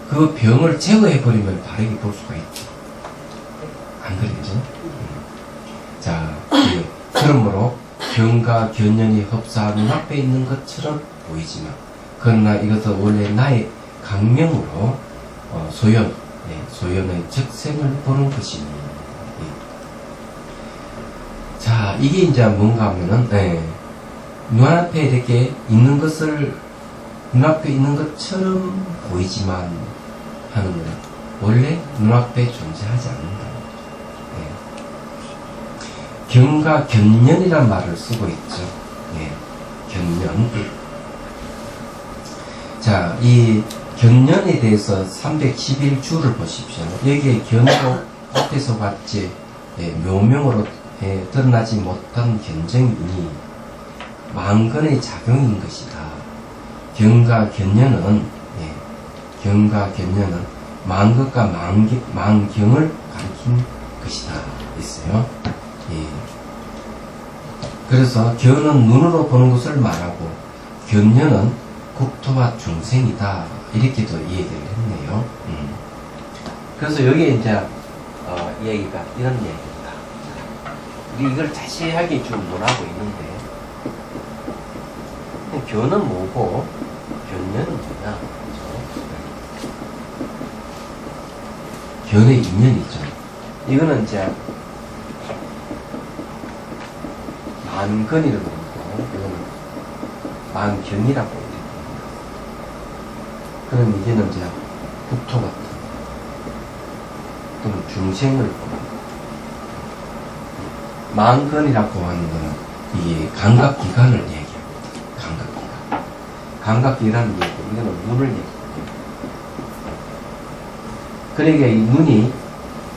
그 병을 제거해버리면 바르게 볼 수가 있죠. 안 그러죠? 자, 그러므로 견과 견연이 흡사한 눈앞에 있는 것처럼 보이지만, 그러나 이것은 원래 나의 강명으로 소연의 적생을 보는 것입니다. 자, 이게 이제 뭔가 하면은, 눈앞에 이렇게 있는 것을, 눈앞에 있는 것처럼 보이지만 하는 거는 원래 눈앞에 존재하지 않는다. 견과 견연이란 말을 쓰고 있죠. 견연. 자, 이 견연에 대해서 311주를 보십시오. 여기에 견도 앞에서 봤지, 묘명으로 드러나지 못한 견정이니 만근의 작용인 것이다. 견과 견연은 만근과 만경을 가리킨 것이다. 있어요. 그래서 견은 눈으로 보는 것을 말하고 견연은 국토와 중생이다. 이렇게도 이해를 했네요. 그래서 여기에 이제 얘기가 이런 얘기입니다. 우리 이걸 자세하게 좀 논하고 있는데, 견은 뭐고 견연은 뭐냐? 견의 인연이죠. 이거는 이제 만근이라고 하고, 이거는 만견이라고 합니다. 그럼 이제는 이제 국토 같은, 또는 중생을 보는, 만근이라고 하는 거는 이 감각기관을 얘기합니다. 감각기관. 감각기관을 얘기하고, 이거는 눈을 얘기합니다. 그러니까 이 눈이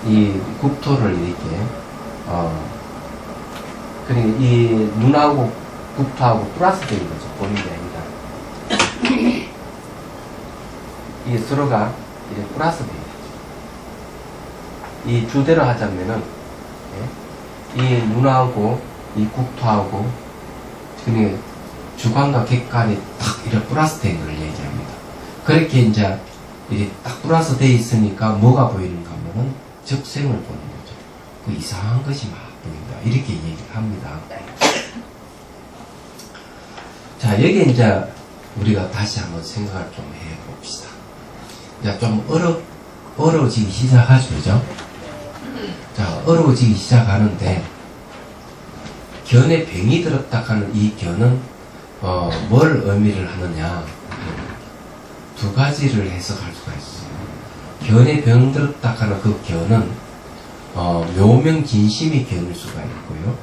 이 국토를 이렇게, 그러니까 이 눈하고 국토하고 플러스 되는 거죠. 보는 게 아니라. 이게 서로가 이제 플러스 돼야 되죠. 이 주대로 하자면은, 이 눈하고 이 국토하고, 그러니까 주관과 객관이 딱 이렇게 플러스 된 걸 얘기합니다. 그렇게 이제 이게 딱 플러스 돼 있으니까 뭐가 보이는가 하면은 적생을 보는 거죠. 그 이상한 것이 막 보인다. 이렇게 얘기를 합니다. 자, 여기 이제 우리가 다시 한번 생각을 좀 해봅시다. 이제 좀 어려워지기 시작하죠, 그죠? 자, 어려워지기 시작하는데, 견에 병이 들었다 하는 이 견은, 뭘 의미를 하느냐. 두 가지를 해석할 수가 있어요. 견에 병 들었다 하는 그 견은, 묘명 진심이 견일 수가 있고요.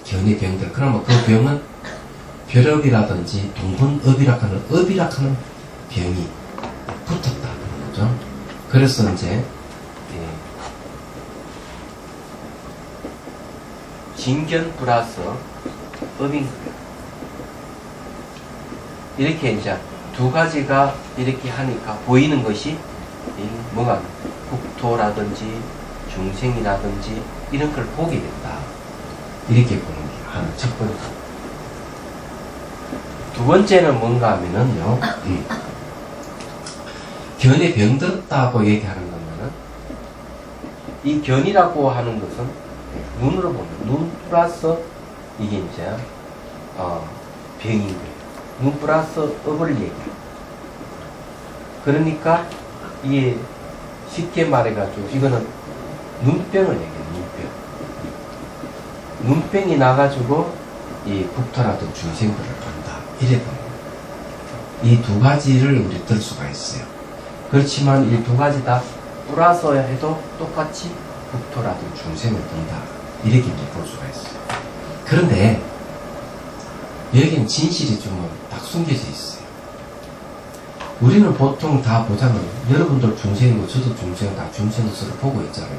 견에 병 들, 그러면 그 병은 벼럽이라든지 동분업이라 하는 병이 붙었다는 거죠. 그래서 이제, 진견 플러스 업인 거예요. 이렇게 이제 두 가지가 이렇게 하니까 보이는 것이 뭐가 국토라든지 중생이라든지 이런 걸 보게 된다. 이렇게 보는 게 하나 첫 번째. 두 번째는 뭔가 하면은요, 견에 병들었다고 얘기하는 거면은, 이 견이라고 하는 것은 눈으로 보면, 눈 플러스 이게 이제, 병인 거예요. 눈 플러스 업을 얘기해요. 그러니까, 이게 쉽게 말해가지고, 이거는 눈병을 얘기해요, 눈병. 눈병이 나가지고, 이 국토라든 중생들을 본다. 이래 보는 거예요. 이 두 가지를 우리 들 수가 있어요. 그렇지만 이 두 가지 다 플러스 해도 똑같이 국토라든 중생을 본다. 이렇게 이제 볼 수가 있어요. 그런데, 여기는 진실이 좀 딱 숨겨져 있어요. 우리는 보통 다 보잖아요. 여러분들 중생이고 저도 중생, 다 중생으로 보고 있잖아요.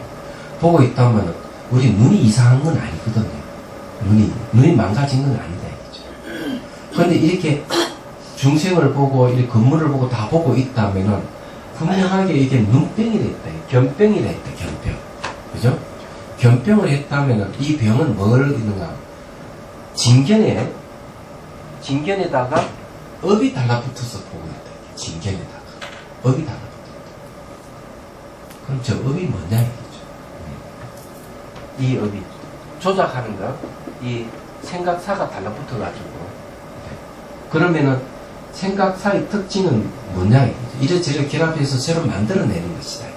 보고 있다면 우리 눈이 이상한 건 아니거든요. 눈이 망가진 건 아니다 이거죠. 그런데 이렇게 중생을 보고 이렇게 건물을 보고 다 보고 있다면은 분명하게 이게 눈병이라 했다. 견병이라 했다. 견병. 그죠? 견병을 했다면은 이 병은 뭘 있는가? 진견에다가 업이 달라붙어서 보고 있다. 진견에다가 업이 달라붙어. 그럼 저 업이 뭐냐 이거죠. 이 업이 조작하는 거, 이 생각사가 달라붙어가지고 그러면은 생각사의 특징은 뭐냐 이거죠. 이래저래 결합해서 새로 만들어내는 것이다. 이거죠.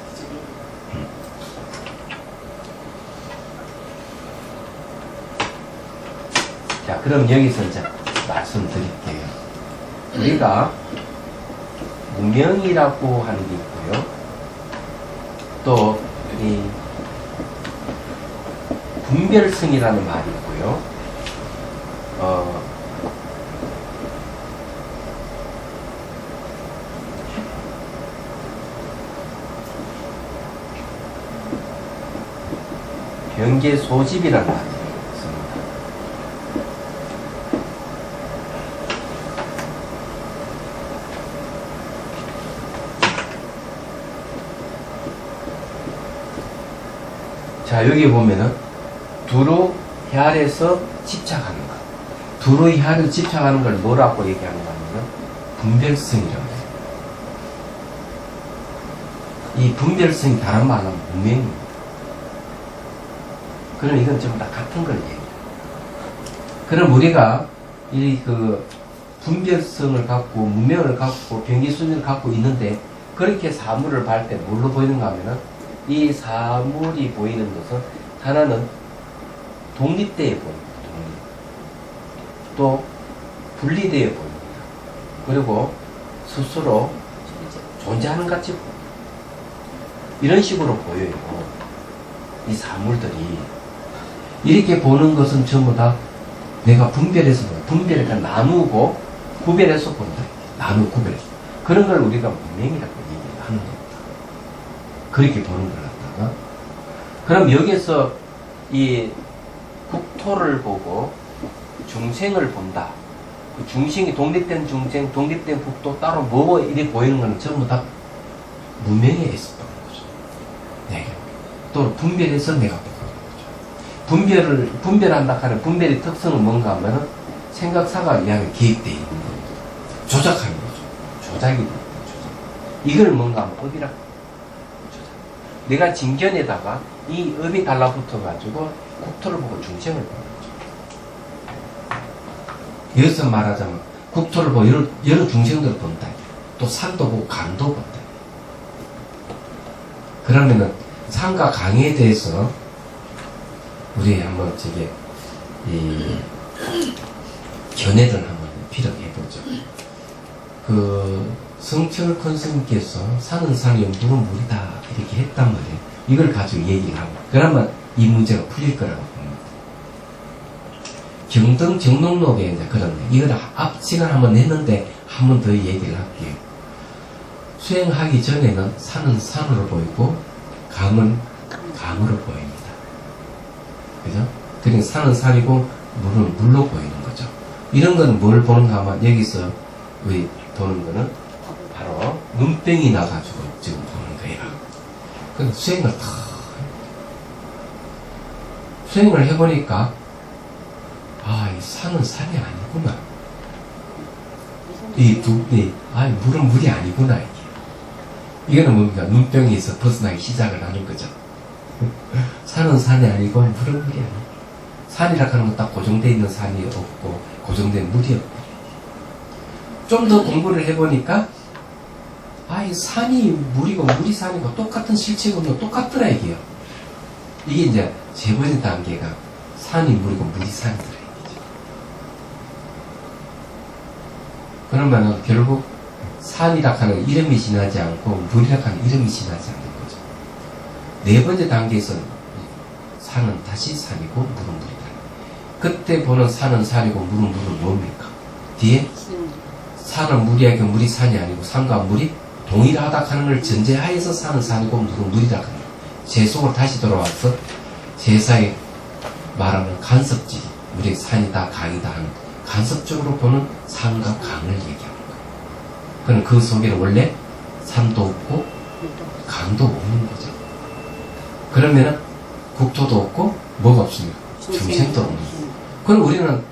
자, 그럼 여기서 이제 말씀드릴게요. 우리가 무명이라고 하는 게 있고요. 또 이 분별성이라는 말이 있고요. 경계 소집이라는 말이 있습니다. 자, 여기 보면은 두루 혈에서 집착하는 것. 두루 혈에 집착하는 걸 뭐라고 얘기하는 거 하면은 분별성이라고 해요. 이 분별성이 다른 말은 무명입니다. 그럼 이건 전부 다 같은 걸 얘기해요. 그럼 우리가 이 분별성을 갖고 무명을 갖고 병기순을 갖고 있는데 그렇게 사물을 볼 때 뭘로 보이는가 하면은 이 사물이 보이는 것은 하나는 독립되어 보입니다. 또 분리되어 보입니다. 그리고 스스로 존재하는 것 같이 보입니다. 이런 식으로 보여요. 이 사물들이 이렇게 보는 것은 전부 다 내가 분별해서 본다. 분별해서 나누고 구별해서 본다. 나누고 구별해서. 그런 걸 우리가 문명이라고 얘기를 하는 겁니다. 그렇게 보는 걸 갖다가. 그럼 여기서 이 국토를 보고 중생을 본다. 그 중생이 독립된 중생, 독립된 국토 따로 뭐 이렇게 보이는 건 전부 다 무명에 있었던 거죠. 네. 또 분별해서 내가 보는 거죠. 분별한다 하는 분별의 특성은 뭔가 하면은 생각사가 이 안에 개입되어 있는 겁니다. 조작하는 거죠. 조작이 되는 거죠. 이걸 뭔가 하면 업이라고. 조작. 내가 진견에다가 이 업이 달라붙어가지고 국토를 보고 중생을 보는 거죠. 여기서 말하자면 국토를 보고 여러 중생들을 본다. 또 산도 보고 강도 본다. 그러면은 산과 강에 대해서 우리 한번 이 견해를 한번 비력해보죠. 성철 큰스님께서 산은 산이요 물은 물이다 이렇게 했단 말이에요. 이걸 가지고 얘기를 하고 그러면 이 문제가 풀릴 거라고 봅니다. 경등 정록록에 이제 그렇네. 이걸 앞 시간 한번 했는데 한 번 더 얘기를 할게요. 수행하기 전에는 산은 산으로 보이고 강은 강으로 보입니다. 그죠? 그러니까 산은 산이고 물은 물로 보이는 거죠. 이런 건 뭘 보는가 하면 여기서 우리 보는 거는 바로 눈병이 나가지고 지금 보는 거예요. 그럼 수행을 해보니까 이 산은 산이 아니구나. 물은 물이 아니구나. 이거는 뭡니까? 눈병에서 벗어나기 시작을 하는 거죠. 산은 산이 아니고 물은 물이 아니고 산이라 하는 건 딱 고정되어 있는 산이 없고 고정된 물이 없고 좀 더 공부를 해보니까 이 산이 물이고 물이 산이고 똑같은 실체고 똑같더라 이게요. 이게 이제 세 번째 단계가 산이 물이고 물이 산이더라 이거죠. 그러면은 결국 산이라 하는 이름이 지나지 않고 물이라 하는 이름이 지나지 않는 거죠. 네 번째 단계에서는 산은 다시 산이고 물은 물이다. 그때 보는 산은 산이고 물은 물은 뭡니까? 뒤에 산은 물이 물이 산이 아니고 산과 물이 동일하다 하는 걸 전제하에서 산은 산이고 물은 물이다 하는 거예요. 제속으로 다시 돌아와서 제사에 말하는 간섭지, 우리 산이다 강이다 하는 간섭적으로 보는 산과 강을 얘기하는 거예요. 그럼 그 속에는 원래 산도 없고 강도 없는 거죠. 그러면은 국토도 없고 뭐가 없습니까? 중생도 없는 거예요. 그럼 우리는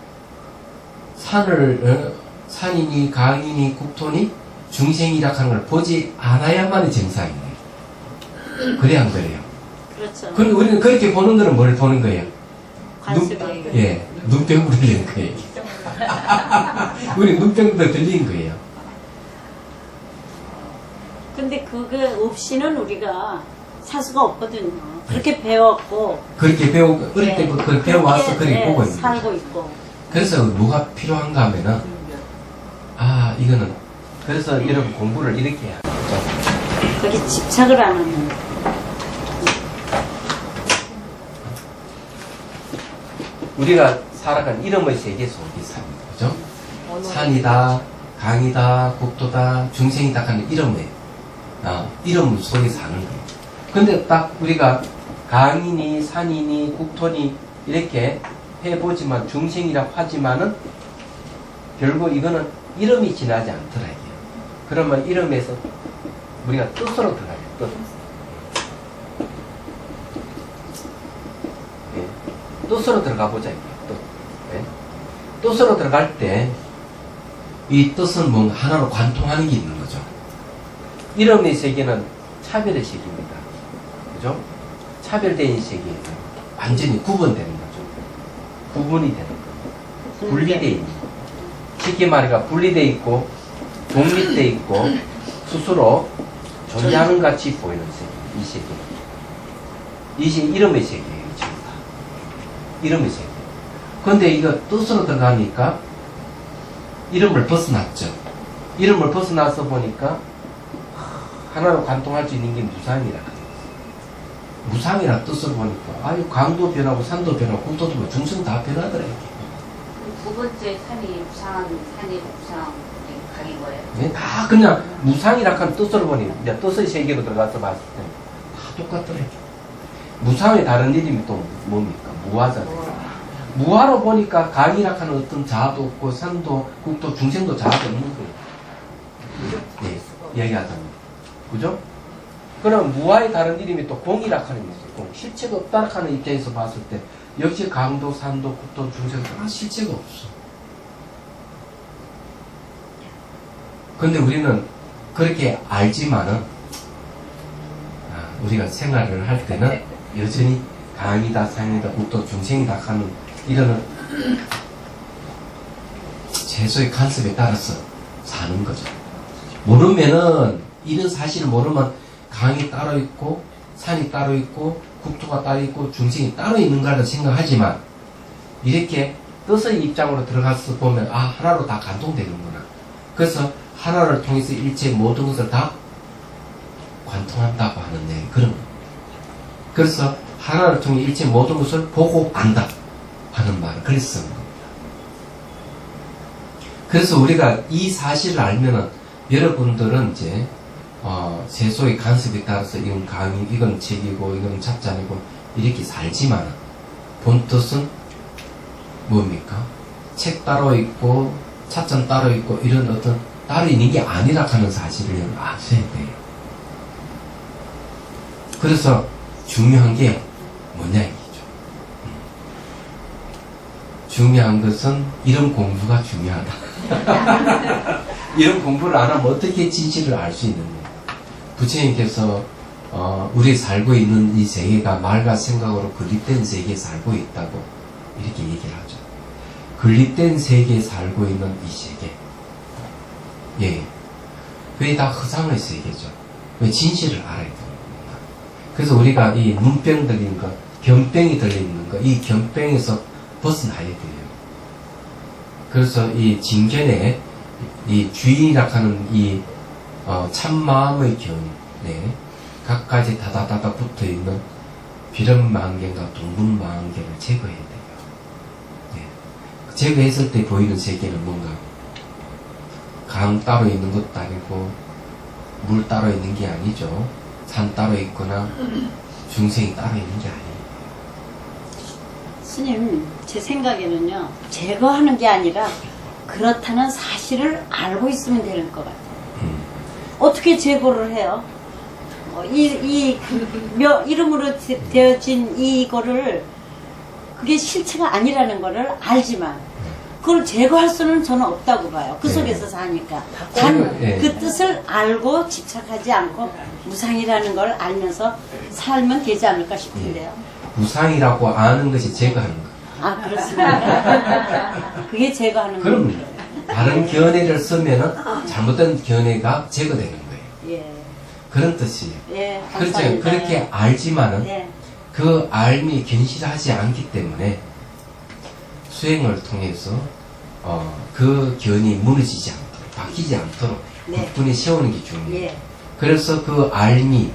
산이니 강이니 국토니 중생이라 하는 걸 보지 않아야만이 정상인 거예요. 그래 안 그래요? 그렇죠. 그럼 우리는 그렇게 보는 거는 뭘 보는 거예요? 관습이. 예, 눈병으로 들리는 거예요. 우리 눈병으로 들린 거예요. 근데 그거 없이는 우리가 살 수가 없거든요. 그렇게 배웠고. 그렇게 배우고, 어릴 때 그걸 배워와서 그렇게 보고 있는 살고 거죠. 있고. 그래서 뭐가 필요한가 하면은, 이거는, 그래서 여러분 공부를 이렇게 해야 되죠. 거기 집착을 안 하는. 우리가 살아간 이름의 세계 속에 삽니다. 그죠? 산이다, 강이다, 국토다, 중생이다 하는 이름에, 이름 속에 사는 거예요. 근데 딱 우리가 강이니, 산이니, 국토니, 이렇게 해보지만, 중생이라고 하지만은, 결국 이거는 이름이 지나지 않더라, 이게. 그러면 이름에서 우리가 뜻으로 들어가요, 뜻. 예. 뜻으로 들어가 보자, 이게. 뜻. 예. 뜻으로 들어갈 때, 이 뜻은 뭔가 하나로 관통하는 게 있는 거죠. 이름의 세계는 차별의 세계입니다. 그죠? 차별된 세계예요. 완전히 구분되는 거죠. 구분이 되는 거예요. 분리되어 있는 거예요. 쉽게 말해가 분리되어 있고, 독립되어 있고, 스스로 존재하는 같이 보이는 세계. 이 세계. 이것이 이름의 세계예요. 지금 다. 이름의 세계. 근데 이거 뜻으로 들어가니까, 이름을 벗어났죠. 이름을 벗어나서 보니까 하나로 관통할 수 있는 게 무상이라 그래요. 무상이라 뜻을 보니까 강도 변하고 산도 변하고 국토도 변하고 중생 다 변하더래요. 두 번째 산이 무상한 산이 무상 강인 거예요. 네, 다 그냥 무상이라 한 뜻을 보니 이제 뜻의 세계로 들어가서 봤을 때 다 똑같더래요. 무상의 다른 이름이 또 뭡니까? 무화잖아요. 무화로 보니까 강이라 하는 어떤 자아도 없고 산도 국토 중생도 자아도 없는 거예요. 네, 얘기하자면. 그죠? 그럼 무화의 다른 이름이 또 공이라 하는 게 있어요. 공. 실체가 없다라 하는 입장에서 봤을 때 역시 강도, 산도, 국토, 중생도 다 실체가 없어. 근데 우리는 그렇게 알지만은 우리가 생활을 할 때는 여전히 강이다, 산이다, 국토, 중생이다 하는 이거는 최소의 간섭에 따라서 사는 거죠. 모르면은 이런 사실을 모르면 강이 따로 있고 산이 따로 있고 국토가 따로 있고 중생이 따로 있는 거라 생각하지만 이렇게 뜻의 입장으로 들어가서 보면 하나로 다 관통되는구나. 그래서 하나를 통해서 일체 모든 것을 다 관통한다고 하는 그런 거예요. 그래서 하나를 통해 일체 모든 것을 보고 안다 하는 말을 그래서 쓰는 겁니다. 그래서 우리가 이 사실을 알면은 여러분들은 이제 세소의 간섭에 따라서 이건 강이, 이건 책이고 이건 잡잔이고 이렇게 살지만 본 뜻은 뭡니까? 책 따로 있고 찻잔 따로 있고 이런 어떤 따로 있는 게 아니라 하는 사실을 여러분 아셔야 돼요. 그래서 중요한 게 뭐냐 이기죠. 중요한 것은 이런 공부가 중요하다. 이런 공부를 안 하면 어떻게 진실을 알 수 있느냐. 부처님께서 우리 살고 있는 이 세계가 말과 생각으로 건립된 세계에 살고 있다고 이렇게 얘기를 하죠. 건립된 세계에 살고 있는 이 세계. 예. 그게 다 허상의 세계죠. 왜 진실을 알아야 됩니다. 그래서 우리가 이 눈병 들린 것, 견병이 들려있는 것, 이 견병에서 벗어나야 돼요. 그래서 이 진견에 이 주인이라 하는 이 참마음의 견, 네, 각가지 다다다다 붙어있는 비름망경과 동분망경을 제거해야 돼요. 네. 제거했을 때 보이는 세계는 뭔가 강 따로 있는 것도 아니고 물 따로 있는 게 아니죠. 산 따로 있거나 중생이 따로 있는 게 아니에요. 스님, 제 생각에는요, 제거하는 게 아니라 그렇다는 사실을 알고 있으면 되는 것 같아요. 어떻게 제거를 해요? 이름으로 되어진 이거를, 그게 실체가 아니라는 거를 알지만, 그걸 제거할 수는 저는 없다고 봐요. 그 속에서 사니까. 단, 네. 그 뜻을 알고 집착하지 않고 무상이라는 걸 알면서 살면 되지 않을까 싶은데요. 무상이라고 아는 것이 제거하는 거. 아, 그렇습니다. 그게 제거하는 그럼 거예요. 다른 견해를 쓰면은 잘못된 견해가 제거되는 거예요. 예. 그런 뜻이에요. 예, 그렇죠. 감사합니다. 그렇게 알지만은 예. 그 알미 견실하지 않기 때문에 수행을 통해서 그 견이 무너지지 않도록, 바뀌지 않도록 네. 굳건히 세우는 게 중요해요. 예. 그래서 그 알미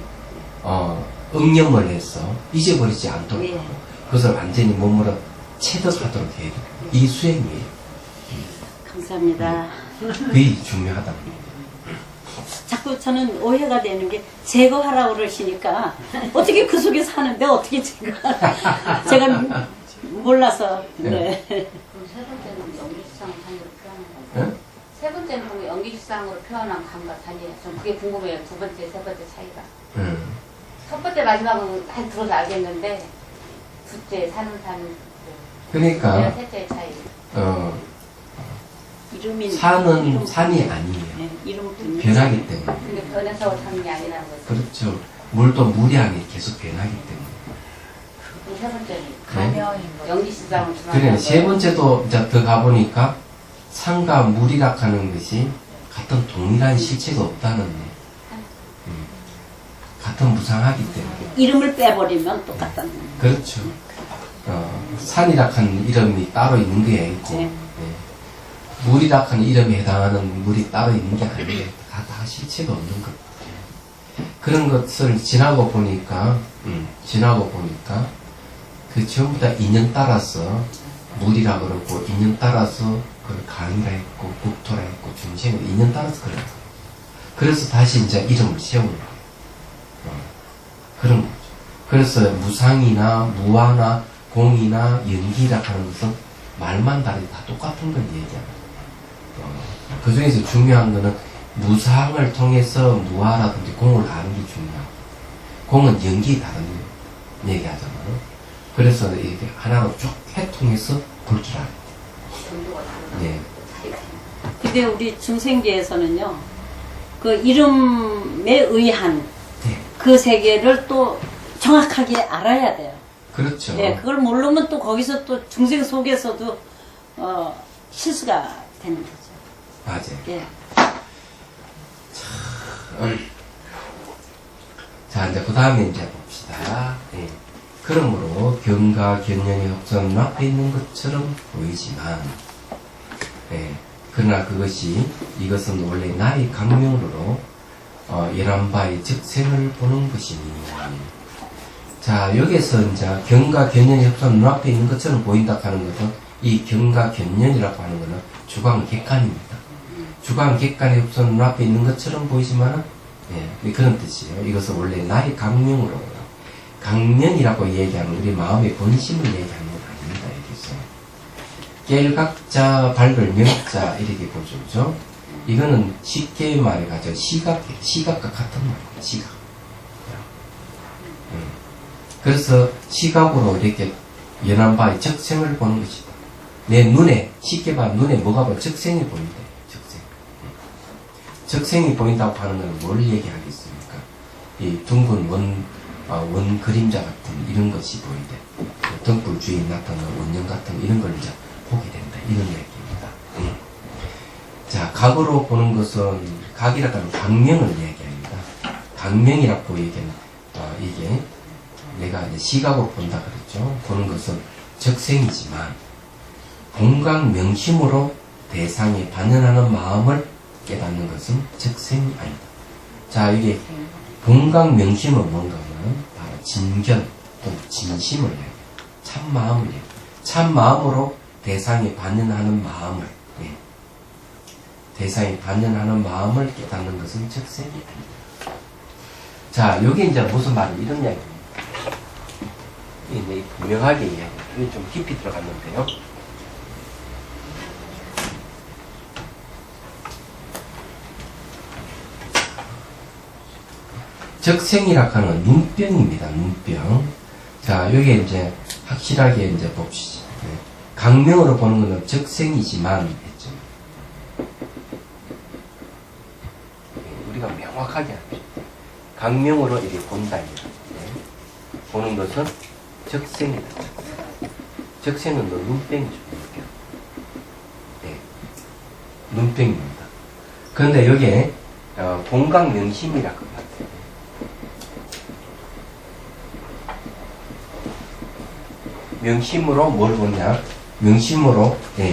응념을 해서 잊어버리지 않도록 예. 하고 그것을 완전히 몸으로 체득하도록 해야 돼요. 이 수행이에요. 감사합니다. 그게 중요하다. 자꾸 저는 오해가 되는 게 제거하라고 그러시니까 어떻게 그 속에 사는데 어떻게 제거하라. 제가 몰라서. 네. 그럼 세 번째는 연기지상 산으로 표현한 거. 응? 세 번째는 그럼 연기지상으로 표현한 강과 산이에요. 전 그게 궁금해요. 두 번째, 세 번째 차이가. 첫 번째, 마지막은 다 들어서 알겠는데, 둘째, 사는 그러니까 셋째 차이. 이름이 산은 산이 아니에요. 네, 이름 붙는 변하기 때문에. 근데 변해서 사는 게 아니라는 거죠. 그렇죠. 물도 무량이 계속 변하기 때문에. 그럼 세 번째는 가면인 거죠. 연기지상을 그래, 세 번째도 이제 더 가보니까 산과 물이라 하는 것이 같은 동일한 실체가 없다는 같은 무상하기 때문에. 이름을 빼버리면 똑같다는 거예요. 그렇죠. 산이라 하는 이름이 따로 있는 게 아니고, 네. 물이라 하는 이름에 해당하는 물이 따로 있는 게 아니에요. 다 실체가 없는 것. 그런 것을 지나고 보니까, 그 전부 다 인연 따라서 물이라 그러고, 인연 따라서 그걸 강이라 했고, 국토라 했고, 중생을 인연 따라서 그래요. 그래서 다시 이제 이름을 세우는 거예요. 그런 거죠. 그래서 무상이나 무아나 공이나 연기라 하는 것은 말만 다르게 다 똑같은 걸 얘기합니다. 그 중에서 중요한 거는 무상을 통해서 무아라든지 공을 아는 게 중요하고, 공은 연기 다른 얘기하잖아요. 그래서 이렇게 하나로 쭉 해통해서 볼 줄 알아요. 네. 근데 우리 중생계에서는요, 그 이름에 의한 네. 그 세계를 또 정확하게 알아야 돼요. 그렇죠. 네, 그걸 모르면 또 거기서 또 중생 속에서도 실수가 되는 거죠. 맞아요. 예. 자, 이제 그 다음에 이제 봅시다. 예. 그러므로 견과 견연이 흡선 앞에 있는 것처럼 보이지만, 예. 그러나 이것은 원래 나의 강명으로 열한바의 즉생을 보는 것이니. 자, 여기서 이제 견과 견연이 흡선 눈앞에 있는 것처럼 보인다 하는 것은 이 견과 견연이라고 하는 것은 주광 객관입니다. 주광 객관의 흡선 눈앞에 있는 것처럼 보이지만, 예, 그런 뜻이에요. 이것은 원래 나의 강명으로, 강명이라고 얘기하는 우리 마음의 본심을 얘기하는 건 아닙니다. 여기서 깰각자 밝을 명자 이렇게 보죠. 이거는 쉽게 말해가지고 시각과 같은 말이에요. 시각. 그래서 시각으로 이렇게 연한 바의 적생을 보는 것이다. 내 눈에, 쉽게 봐, 눈에 뭐가 보여? 적생이 보인대. 적생. 적생이 보인다고 하는 건 뭘 얘기하겠습니까? 이 둥근 원 그림자 같은 이런 것이 보인대. 등불 주위에 나타나는 원형 같은 이런 걸 이제 보게 된다. 이런 얘기입니다. 자, 각으로 보는 것은, 각이라고 하면 강명을 얘기합니다. 강명이라고 얘기하는, 이게, 내가 이제 시각으로 본다 그랬죠. 보는 것은 적생이지만, 공각명심으로 대상에 반응하는 마음을 깨닫는 것은 적생이 아니다. 자, 이게, 공각명심은 뭔가 하면, 바로 진견 또는 진심을 해요. 참 마음을 해요. 참 마음으로 대상에 반연하는 마음을, 예. 대상에 반연하는 마음을 깨닫는 것은 적생이 아니다. 자, 여기 이제 무슨 말이 이런 이야기입니다. 이제 분명하게 이야기, 이게 좀 깊이 들어갔는데요. 적생이라 하는 건 눈병입니다. 눈병. 자, 여기에 이제 확실하게 이제 봅시다. 네. 강명으로 보는 것은 적생이지만 했죠. 네, 우리가 명확하게 합시다. 강명으로 이렇게 본다. 네. 보는 것은 적생이다. 적생은 너 눈병이죠. 눈병. 네. 눈병입니다. 그런데 여기에 공강명심이라고 합니다. 명심으로 뭘 보냐? 명심으로, 예,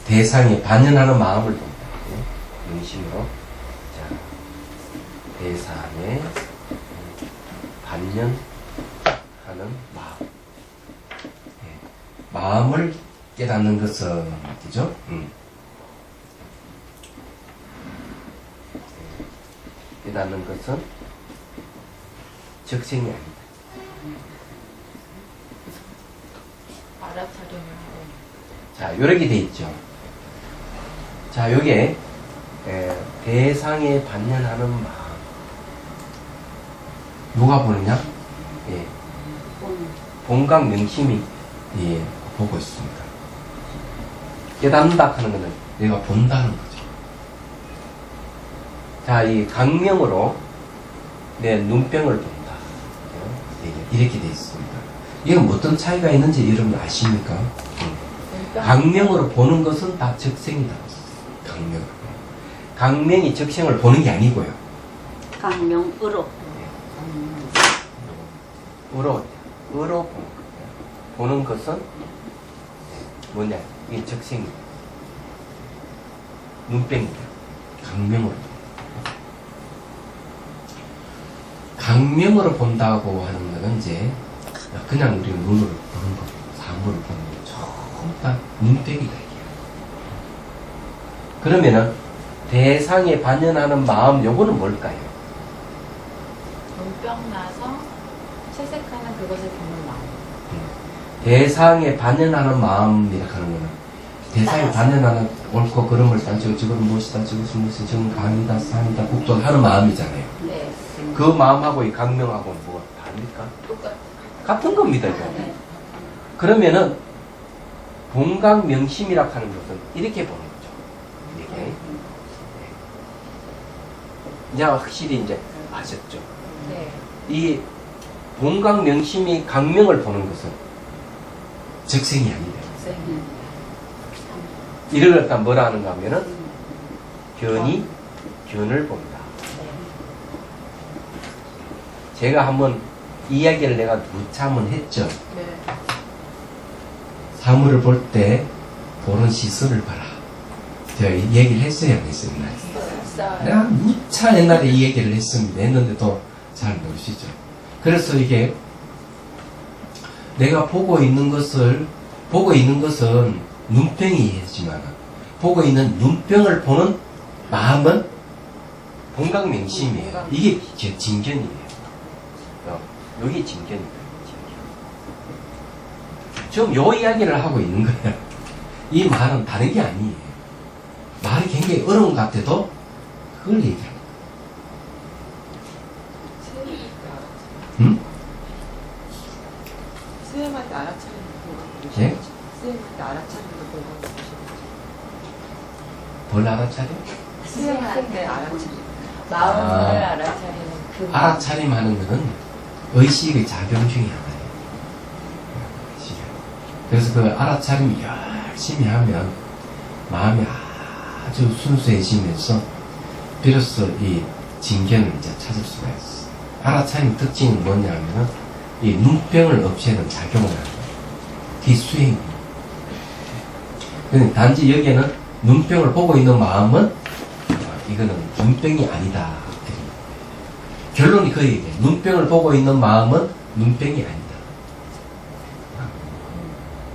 대상에 반연하는 마음을 본다. 예, 명심으로. 자, 대상에 반연하는 마음. 예, 마음을 깨닫는 것은, 그죠? 깨닫는 것은 적생이 아니다. 알아차림을 자, 요렇게 돼 있죠. 자, 요게 대상에 반연하는 마음. 누가 보느냐? 예, 본각 명심이 예, 보고 있습니다. 깨닫는다 하는 것은 내가 본다는 거죠. 자, 이 강명으로 내 눈병을 본다. 예, 이렇게 돼 있습니다. 이건 어떤 차이가 있는지 여러분 아십니까? 강명으로 보는 것은 다 적생이다. 강명. 강명이 적생을 보는 게 아니고요. 강명으로. 으로 보는 거예요. 보는 것은 뭐냐? 이게 적생이다. 눈병이다. 강명으로. 강명으로 본다고 하는 것은 이제 그냥 우리가 눈으로 보는 거, 사물을 보는 거, 전부 다 눈병이다, 이게. 그러면은, 대상에 반연하는 마음, 요거는 뭘까요? 눈병 나서 채색하는 그것을 보는 마음. 대상에 반연하는 마음이라 하는 거는, 대상에 반연하는 옳고 그름을 따지고, 저것은 무엇이다, 저것은 무엇이다, 저건 강이다, 산이다, 국도다 하는 마음이잖아요. 네. 그 마음하고 이 강명하고는 뭐가 다릅니까? 같은 겁니다, 이거. 그러면은, 본강명심이라 하는 것은 이렇게 보는 거죠. 이렇게. 이제 확실히 이제 아셨죠? 네. 이 본강명심이 강명을 보는 것은 적생이 아니다. 이를 갖다 뭐라 하는가 하면은, 견이 견을 본다. 제가 한번 이야기를 내가 무참은 했죠. 네. 사물을 볼 때 보는 시선을 봐라. 제가 이 얘기를 했어요, 안 했어요? 내가 무차 옛날에 이 얘기를 했습니다. 했는데도 잘 모르시죠. 그래서 이게 내가 보고 있는 것은 눈병이지만 보고 있는 눈병을 보는 마음은 본강명심이에요. 이게 제 진견이에요. 여기 진견입니다. 지금 요 이야기를 하고 있는 거예요. 이 말은 다른 게 아니에요. 말이 굉장히 어려운 것 같아도 그걸 얘기합니다. 응? 스님한테 알아차리는 거 예? 스님한테 알아차리는 거 뭘 알아차려? 스님한테 알아차리는 마음을 알아차리는 그 마음. 알아차림하는 것은 의식의 작용 중에 하나예요. 그래서 그 알아차림 열심히 하면 마음이 아주 순수해지면서 비로소 이 진견을 이제 찾을 수가 있어요. 알아차림 특징은 뭐냐면은 이 눈병을 없애는 작용을 하는 거예요. 기수행입니다. 단지 여기에는 눈병을 보고 있는 마음은 이거는 눈병이 아니다. 결론이 그 얘기예요. 눈병을 보고 있는 마음은 눈병이 아니다.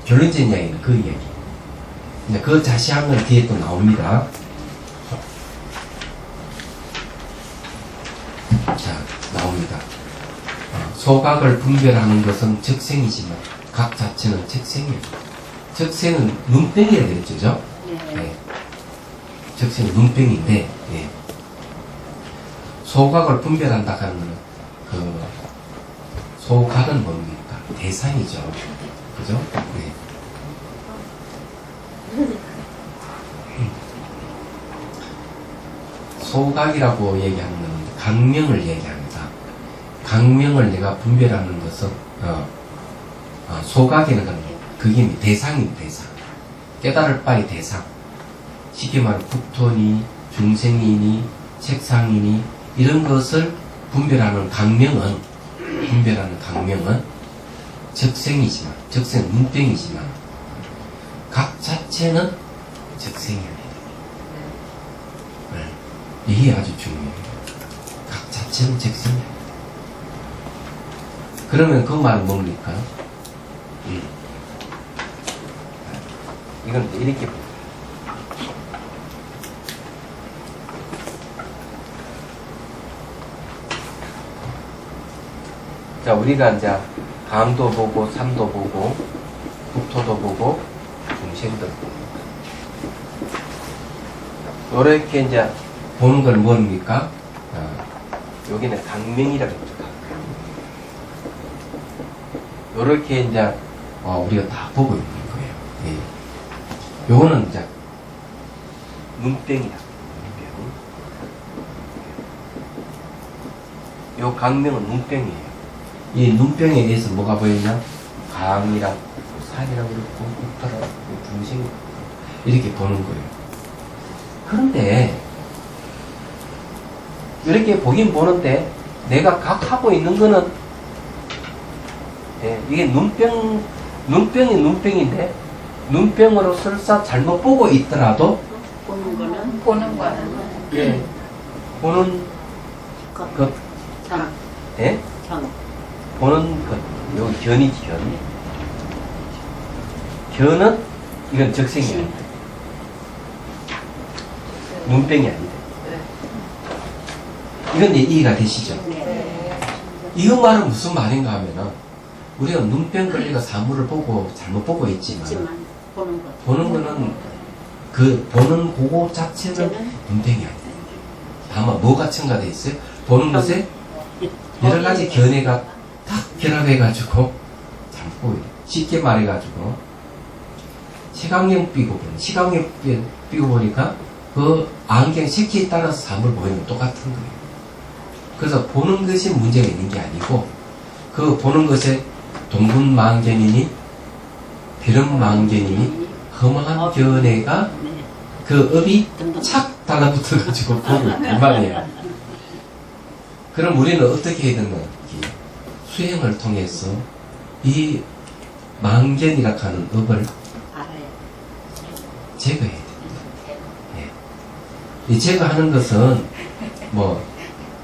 결론적인 이야기는 그 이야기. 이제 그 자세한 건 뒤에 또 나옵니다. 자, 나옵니다. 소각을 분별하는 것은 적생이지만 각 자체는 적생이에요. 적생은 눈병이라 그랬죠? 네. 적생은 눈병인데, 예. 소각을 분별한다 하는 거는 그 소각은 뭡니까? 대상이죠. 그죠? 네. 소각이라고 얘기하는 것은 강명을 얘기합니다. 강명을 내가 분별하는 것은 소각이라는 건 그게 대상입니다. 대상. 깨달을 바의 대상. 쉽게 말하면 국토니 중생이니 책상이니 이런 것을 분별하는 강명은 적생이지만 적생 눈병이지만 각 자체는 적생입니다. 네. 이게 아주 중요해요. 각 자체는 적생입니다. 그러면 그 말은 뭡니까? 이건 이렇게 자, 우리가 이제 강도 보고 산도 보고 국토도 보고 중생도 보고 요렇게 이제 보는 건 뭡니까? 여기는 강명이라고 했죠. 요렇게 이제 우리가 다 보고 있는 거예요. 예. 요거는 이제 눈병이다. 요 강명은 눈병이에요. 이 눈병에 대해서 뭐가 보이냐? 강이라고, 산이라고 그렇고, 국토라고, 중생 이렇게 보는 거예요. 그런데 이렇게 보긴 보는데 내가 각 하고 있는 거는 이게 눈병이 눈병인데 눈병으로 설사 잘못 보고 있더라도 보는 거는 보는 거는 보는 것, 전, 보는 것, 요 견이지 견. 견은 이건 적생이 아니다. 눈병이 아니다. 이건 이제 이해가 되시죠? 이 말은 무슨 말인가 하면은 우리가 눈병 걸리가 사물을 보고 잘못 보고 있지만 보는 거는 그 보는 그거 자체는 눈병이 아니다. 다만 뭐가 첨가되어 있어요? 보는 것에 여러 가지 견해가 딱 결합해가지고 잘못 보여요. 쉽게 말해가지고 시각형 삐고 보니까 그 안경 색채에 따라서 사물 보이는 건 똑같은 거예요. 그래서 보는 것이 문제가 있는 게 아니고 그 보는 것에 동분만견이니 비름만견이니 험한 견해가 그 업이 착 달라붙어가지고 보고 이 말이에요. 그럼 우리는 어떻게 해야 되는 거야? 수행을 통해서 이 만견이라 하는 업을 제거해야 됩니다. 예. 이 제거하는 것은 뭐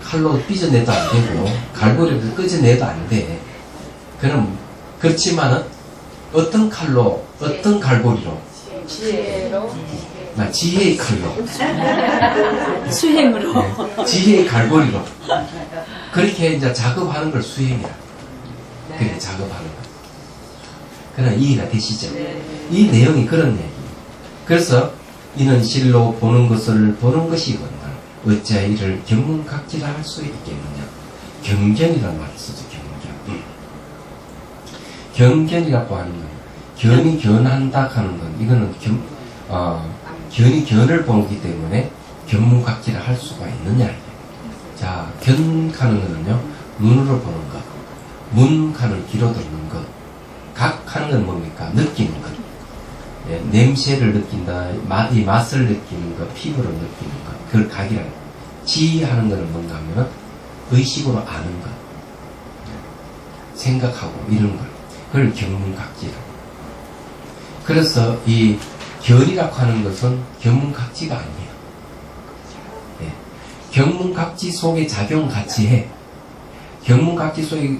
칼로 삐져내도 안 되고 갈고리를 끄져내도 안 돼. 그럼 그렇지만은 어떤 칼로 어떤 갈고리로 지혜로 지혜의 칼로 수행으로 지혜의 갈고리로 그렇게 이제 작업하는 걸 수행이라. 그렇게 작업하는 거. 그러나 이해가 되시죠? 이 내용이 그런 얘기예요. 그래서 이는 실로 보는 것을 보는 것이거든. 어찌하 이를 견문각지라 할 수 있겠느냐. 경견이라는 말을 쓰죠. 경견이라고 하는 건 견이 견한다 하는 건 이거는 견이 견을 보기 때문에 견문각지라 할 수가 있느냐. 자, 견하는 거는요 눈으로 보는 것, 문하는 귀로 듣는 것, 각하는 건 뭡니까? 느끼는 것. 예, 냄새를 느낀다, 이 맛을 느끼는 것, 피부로 느끼는 것, 그걸 각이라는 것. 지하는 것은 뭔가 하면 의식으로 아는 것, 생각하고 이런 것, 그걸 견문각지라고. 그래서 이 견이라고 하는 것은 견문각지가 아니에요. 예. 견문각지 속에 작용 같이 해. 견문각지 속에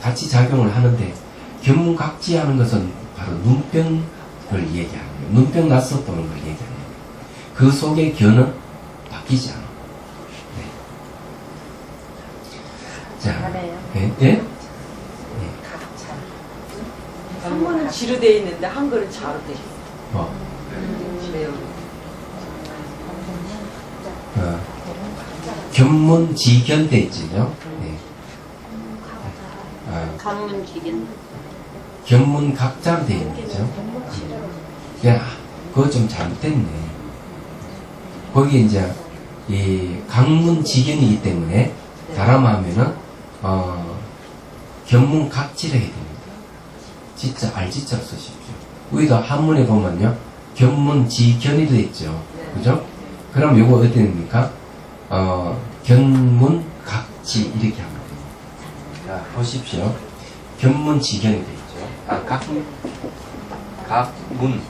같이 작용을 하는데 견문각지 하는 것은 바로 눈병 걸 얘기하는 거예요. 눈병 나서 보는 걸 얘기하는 거예요. 그 속에 견은 바뀌지 않아. 네. 자, 잘해요. 예? 예? 한문은 지로 돼 있는데 한글은 자로 돼 있어. 뭐, 그래요. 견문지견돼 있지요? 네. 강문기견. 견문각자로 돼 있는 거죠. 야, 그거 좀 잘못됐네. 거기 이제, 이 강문지견이기 때문에, 다람하면은, 견문각지를 해야 됩니다. 진짜 알지자로 쓰십시오. 우리도 한문에 보면요, 견문지견이 되어 있죠. 그죠? 그럼 요거 어디 됩니까? 견문각지, 이렇게 하면 됩니다. 자, 보십시오. 견문지견이 되어 있죠. 각문,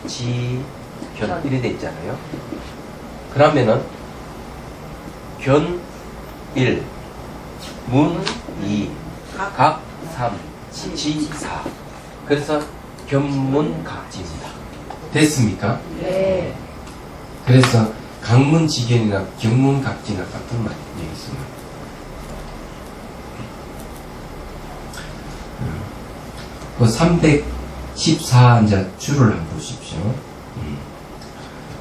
지견, 이렇게 되어 있잖아요. 그러면은, 견 1, 문 2, 각 3, 지 4. 그래서 견문각지입니다. 됐습니까? 네. 그래서 강문지견이나 견문각지나 같은 말 얘기했습니다. 그 314 이제 줄을 한번 보십시오.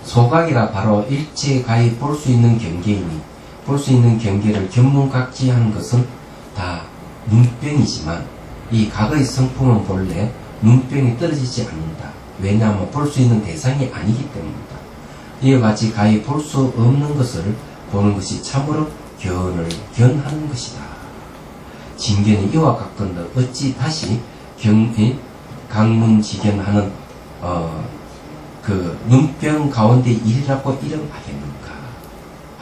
소각이라 바로 일체가히 볼 수 있는 경계이니 볼 수 있는 경계를 견문각지하는 것은 다 눈병이지만 이 각의 성품은 본래 눈병이 떨어지지 않는다. 왜냐하면 볼 수 있는 대상이 아니기 때문이다. 이와 같이 가히 볼 수 없는 것을 보는 것이 참으로 견을 견하는 것이다. 진견이 이와 같건데 어찌 다시 강문지견하는 그 눈병 가운데 일이라고 이름하겠는가.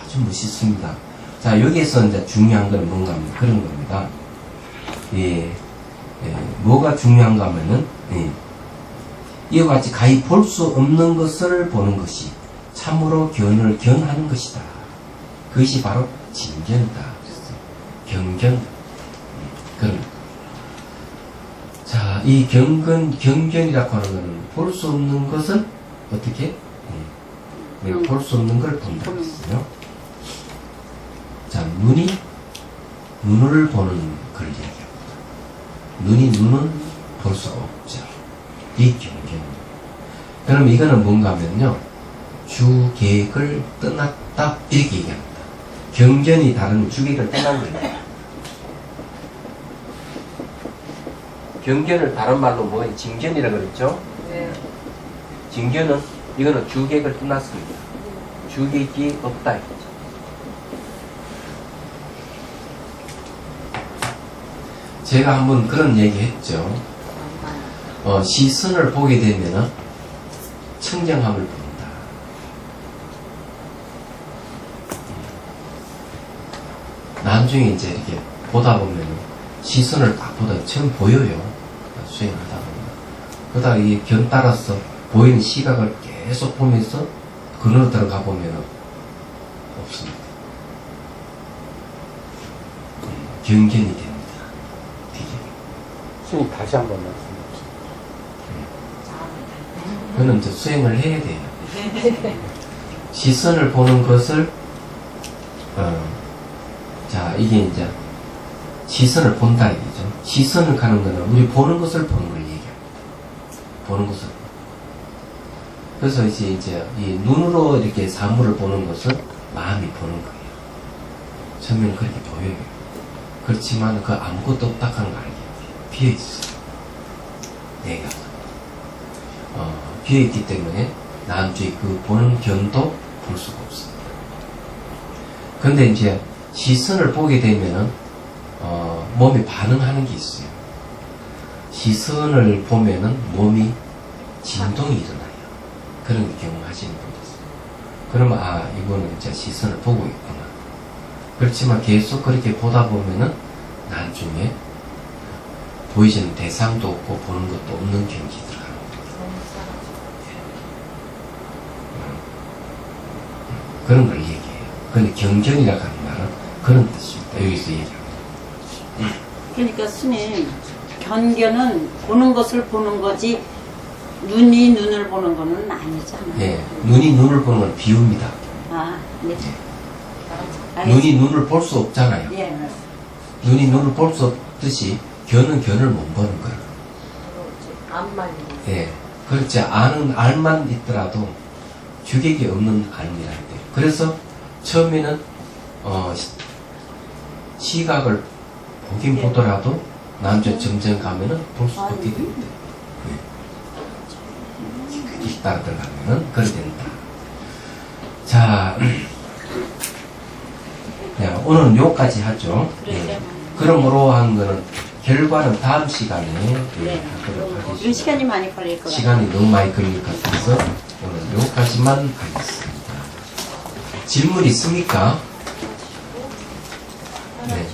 아주 멋있습니다. 자, 여기에서 이제 중요한 건 뭔가 하면 그런 겁니다. 뭐가 중요한가 하면은, 이와 같이 가히 볼 수 없는 것을 보는 것이 참으로 견을 견하는 것이다. 그것이 바로 진견이다. 경견. 그런. 자, 이 경견이라고 하는 것은 볼 수 없는 것을 어떻게? 볼 수 없는 걸 본다고 했어요. 자, 눈을 보는 걸 얘기합니다. 눈은 볼 수가 없죠. 이 경견입니다. 그럼 이거는 뭔가 하면요, 주객을 떠났다, 이렇게 얘기합니다. 경견이 다른 주객을 떠난 거예요. 경견을 다른 말로 뭐, 진견이라고 그랬죠? 네. 진견은, 이거는 주객을 떠났습니다. 주객이 없다, 이거죠. 제가 한번 그런 얘기 했죠. 시선을 보게 되면은 청정함을 본다. 나중에 이제 이렇게 보다 보면은 시선을 딱 보다 처음 보여요. 수행하다 보면. 그러다가 이 견 따라서 보이는 시각을 계속 보면서 그늘로 들어가 보면은 없습니다. 경견이 됩니다. 수님 다시 한번 말씀해 주세요. 그는 이제 수행을 해야 돼요. 시선을 보는 것을, 자, 이게 이제, 시선을 본다, 얘기죠. 시선을 가는 거는 우리 보는 것을 보는 걸 얘기합니다. 보는 것을. 그래서 이제, 이 눈으로 이렇게 사물을 보는 것은 마음이 보는 거예요. 처음에는 그렇게 보여요. 그렇지만 그 아무것도 없다 하는 거 알게요. 비어있어요. 내가. 비어있기 때문에 남주의 그 보는 견도 볼 수가 없습니다. 그런데 이제 시선을 보게 되면은 몸이 반응하는 게 있어요. 시선을 보면은 몸이 진동이 일어나요. 그런 경험하시는 분이 있어요. 그러면 이거는 이제 시선을 보고 있구나. 그렇지만 계속 그렇게 보다 보면은 나중에 보이지는 대상도 없고 보는 것도 없는 경지 들어가는 거예요. 그런 걸 얘기해요. 근데 경견이라고 하는 말은 그런 뜻입니다. 여기서 얘기합니다. 그러니까 스님 견견은 보는 것을 보는 거지 눈이 눈을 보는 거는 아니잖아요. 예, 눈이 눈을 보는 건 비유입니다. 아, 네. 눈이 눈을 볼 수 없잖아요. 예, 맞습니다. 눈이 눈을 볼 수 없듯이 견은 견을 못 보는 거예요. 암만 있는. 예, 그렇지 아는 알만 있더라도 규격이 없는 알이라는 거예요. 그래서 처음에는 시각을 보긴 예. 보더라도 나중에 점점 가면은 볼 수 없게 됩니다. 규격이 따라 들어가면은 그렇게 된다. 자, 네, 오늘은 요까지 하죠. 예. 그러므로 한 거는 결과는 다음 시간에 네. 하도록 이건 하겠습니다. 시간이 많이 걸릴 것 같아요. 시간이 너무 많이 걸릴 것 같아서 오늘 여기까지만 하겠습니다. 질문 있습니까? 네.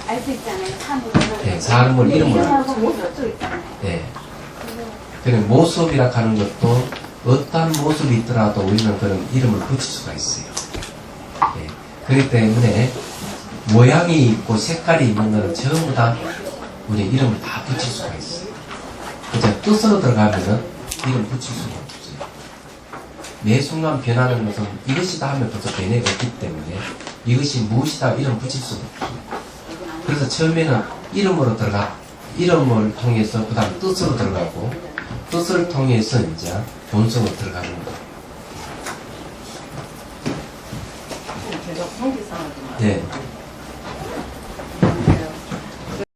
알 수 있잖아요. 사물을. 네, 사람을 이름으로. 이름하고 모습도 있잖아요. 네. 그래, 모습이라 하는 것도 어떠한 모습이 있더라도 우리는 그런 이름을 붙일 수가 있어요. 네. 그렇기 때문에 모양이 있고 색깔이 있는 것은 전부 다 우리 이름을 다 붙일 수가 있어요. 그죠? 뜻으로 들어가면은 이름 붙일 수가 없어요. 매 순간 변하는 것은 이것이다 하면 벌써 변해가 없기 때문에 이것이 무엇이다 이름 붙일 수가 없어요. 그래서 처음에는 이름을 통해서 그 다음 뜻으로 들어가고 뜻을 통해서 이제 본성으로 들어가는 거예요. 계속 성기상을 좀 네.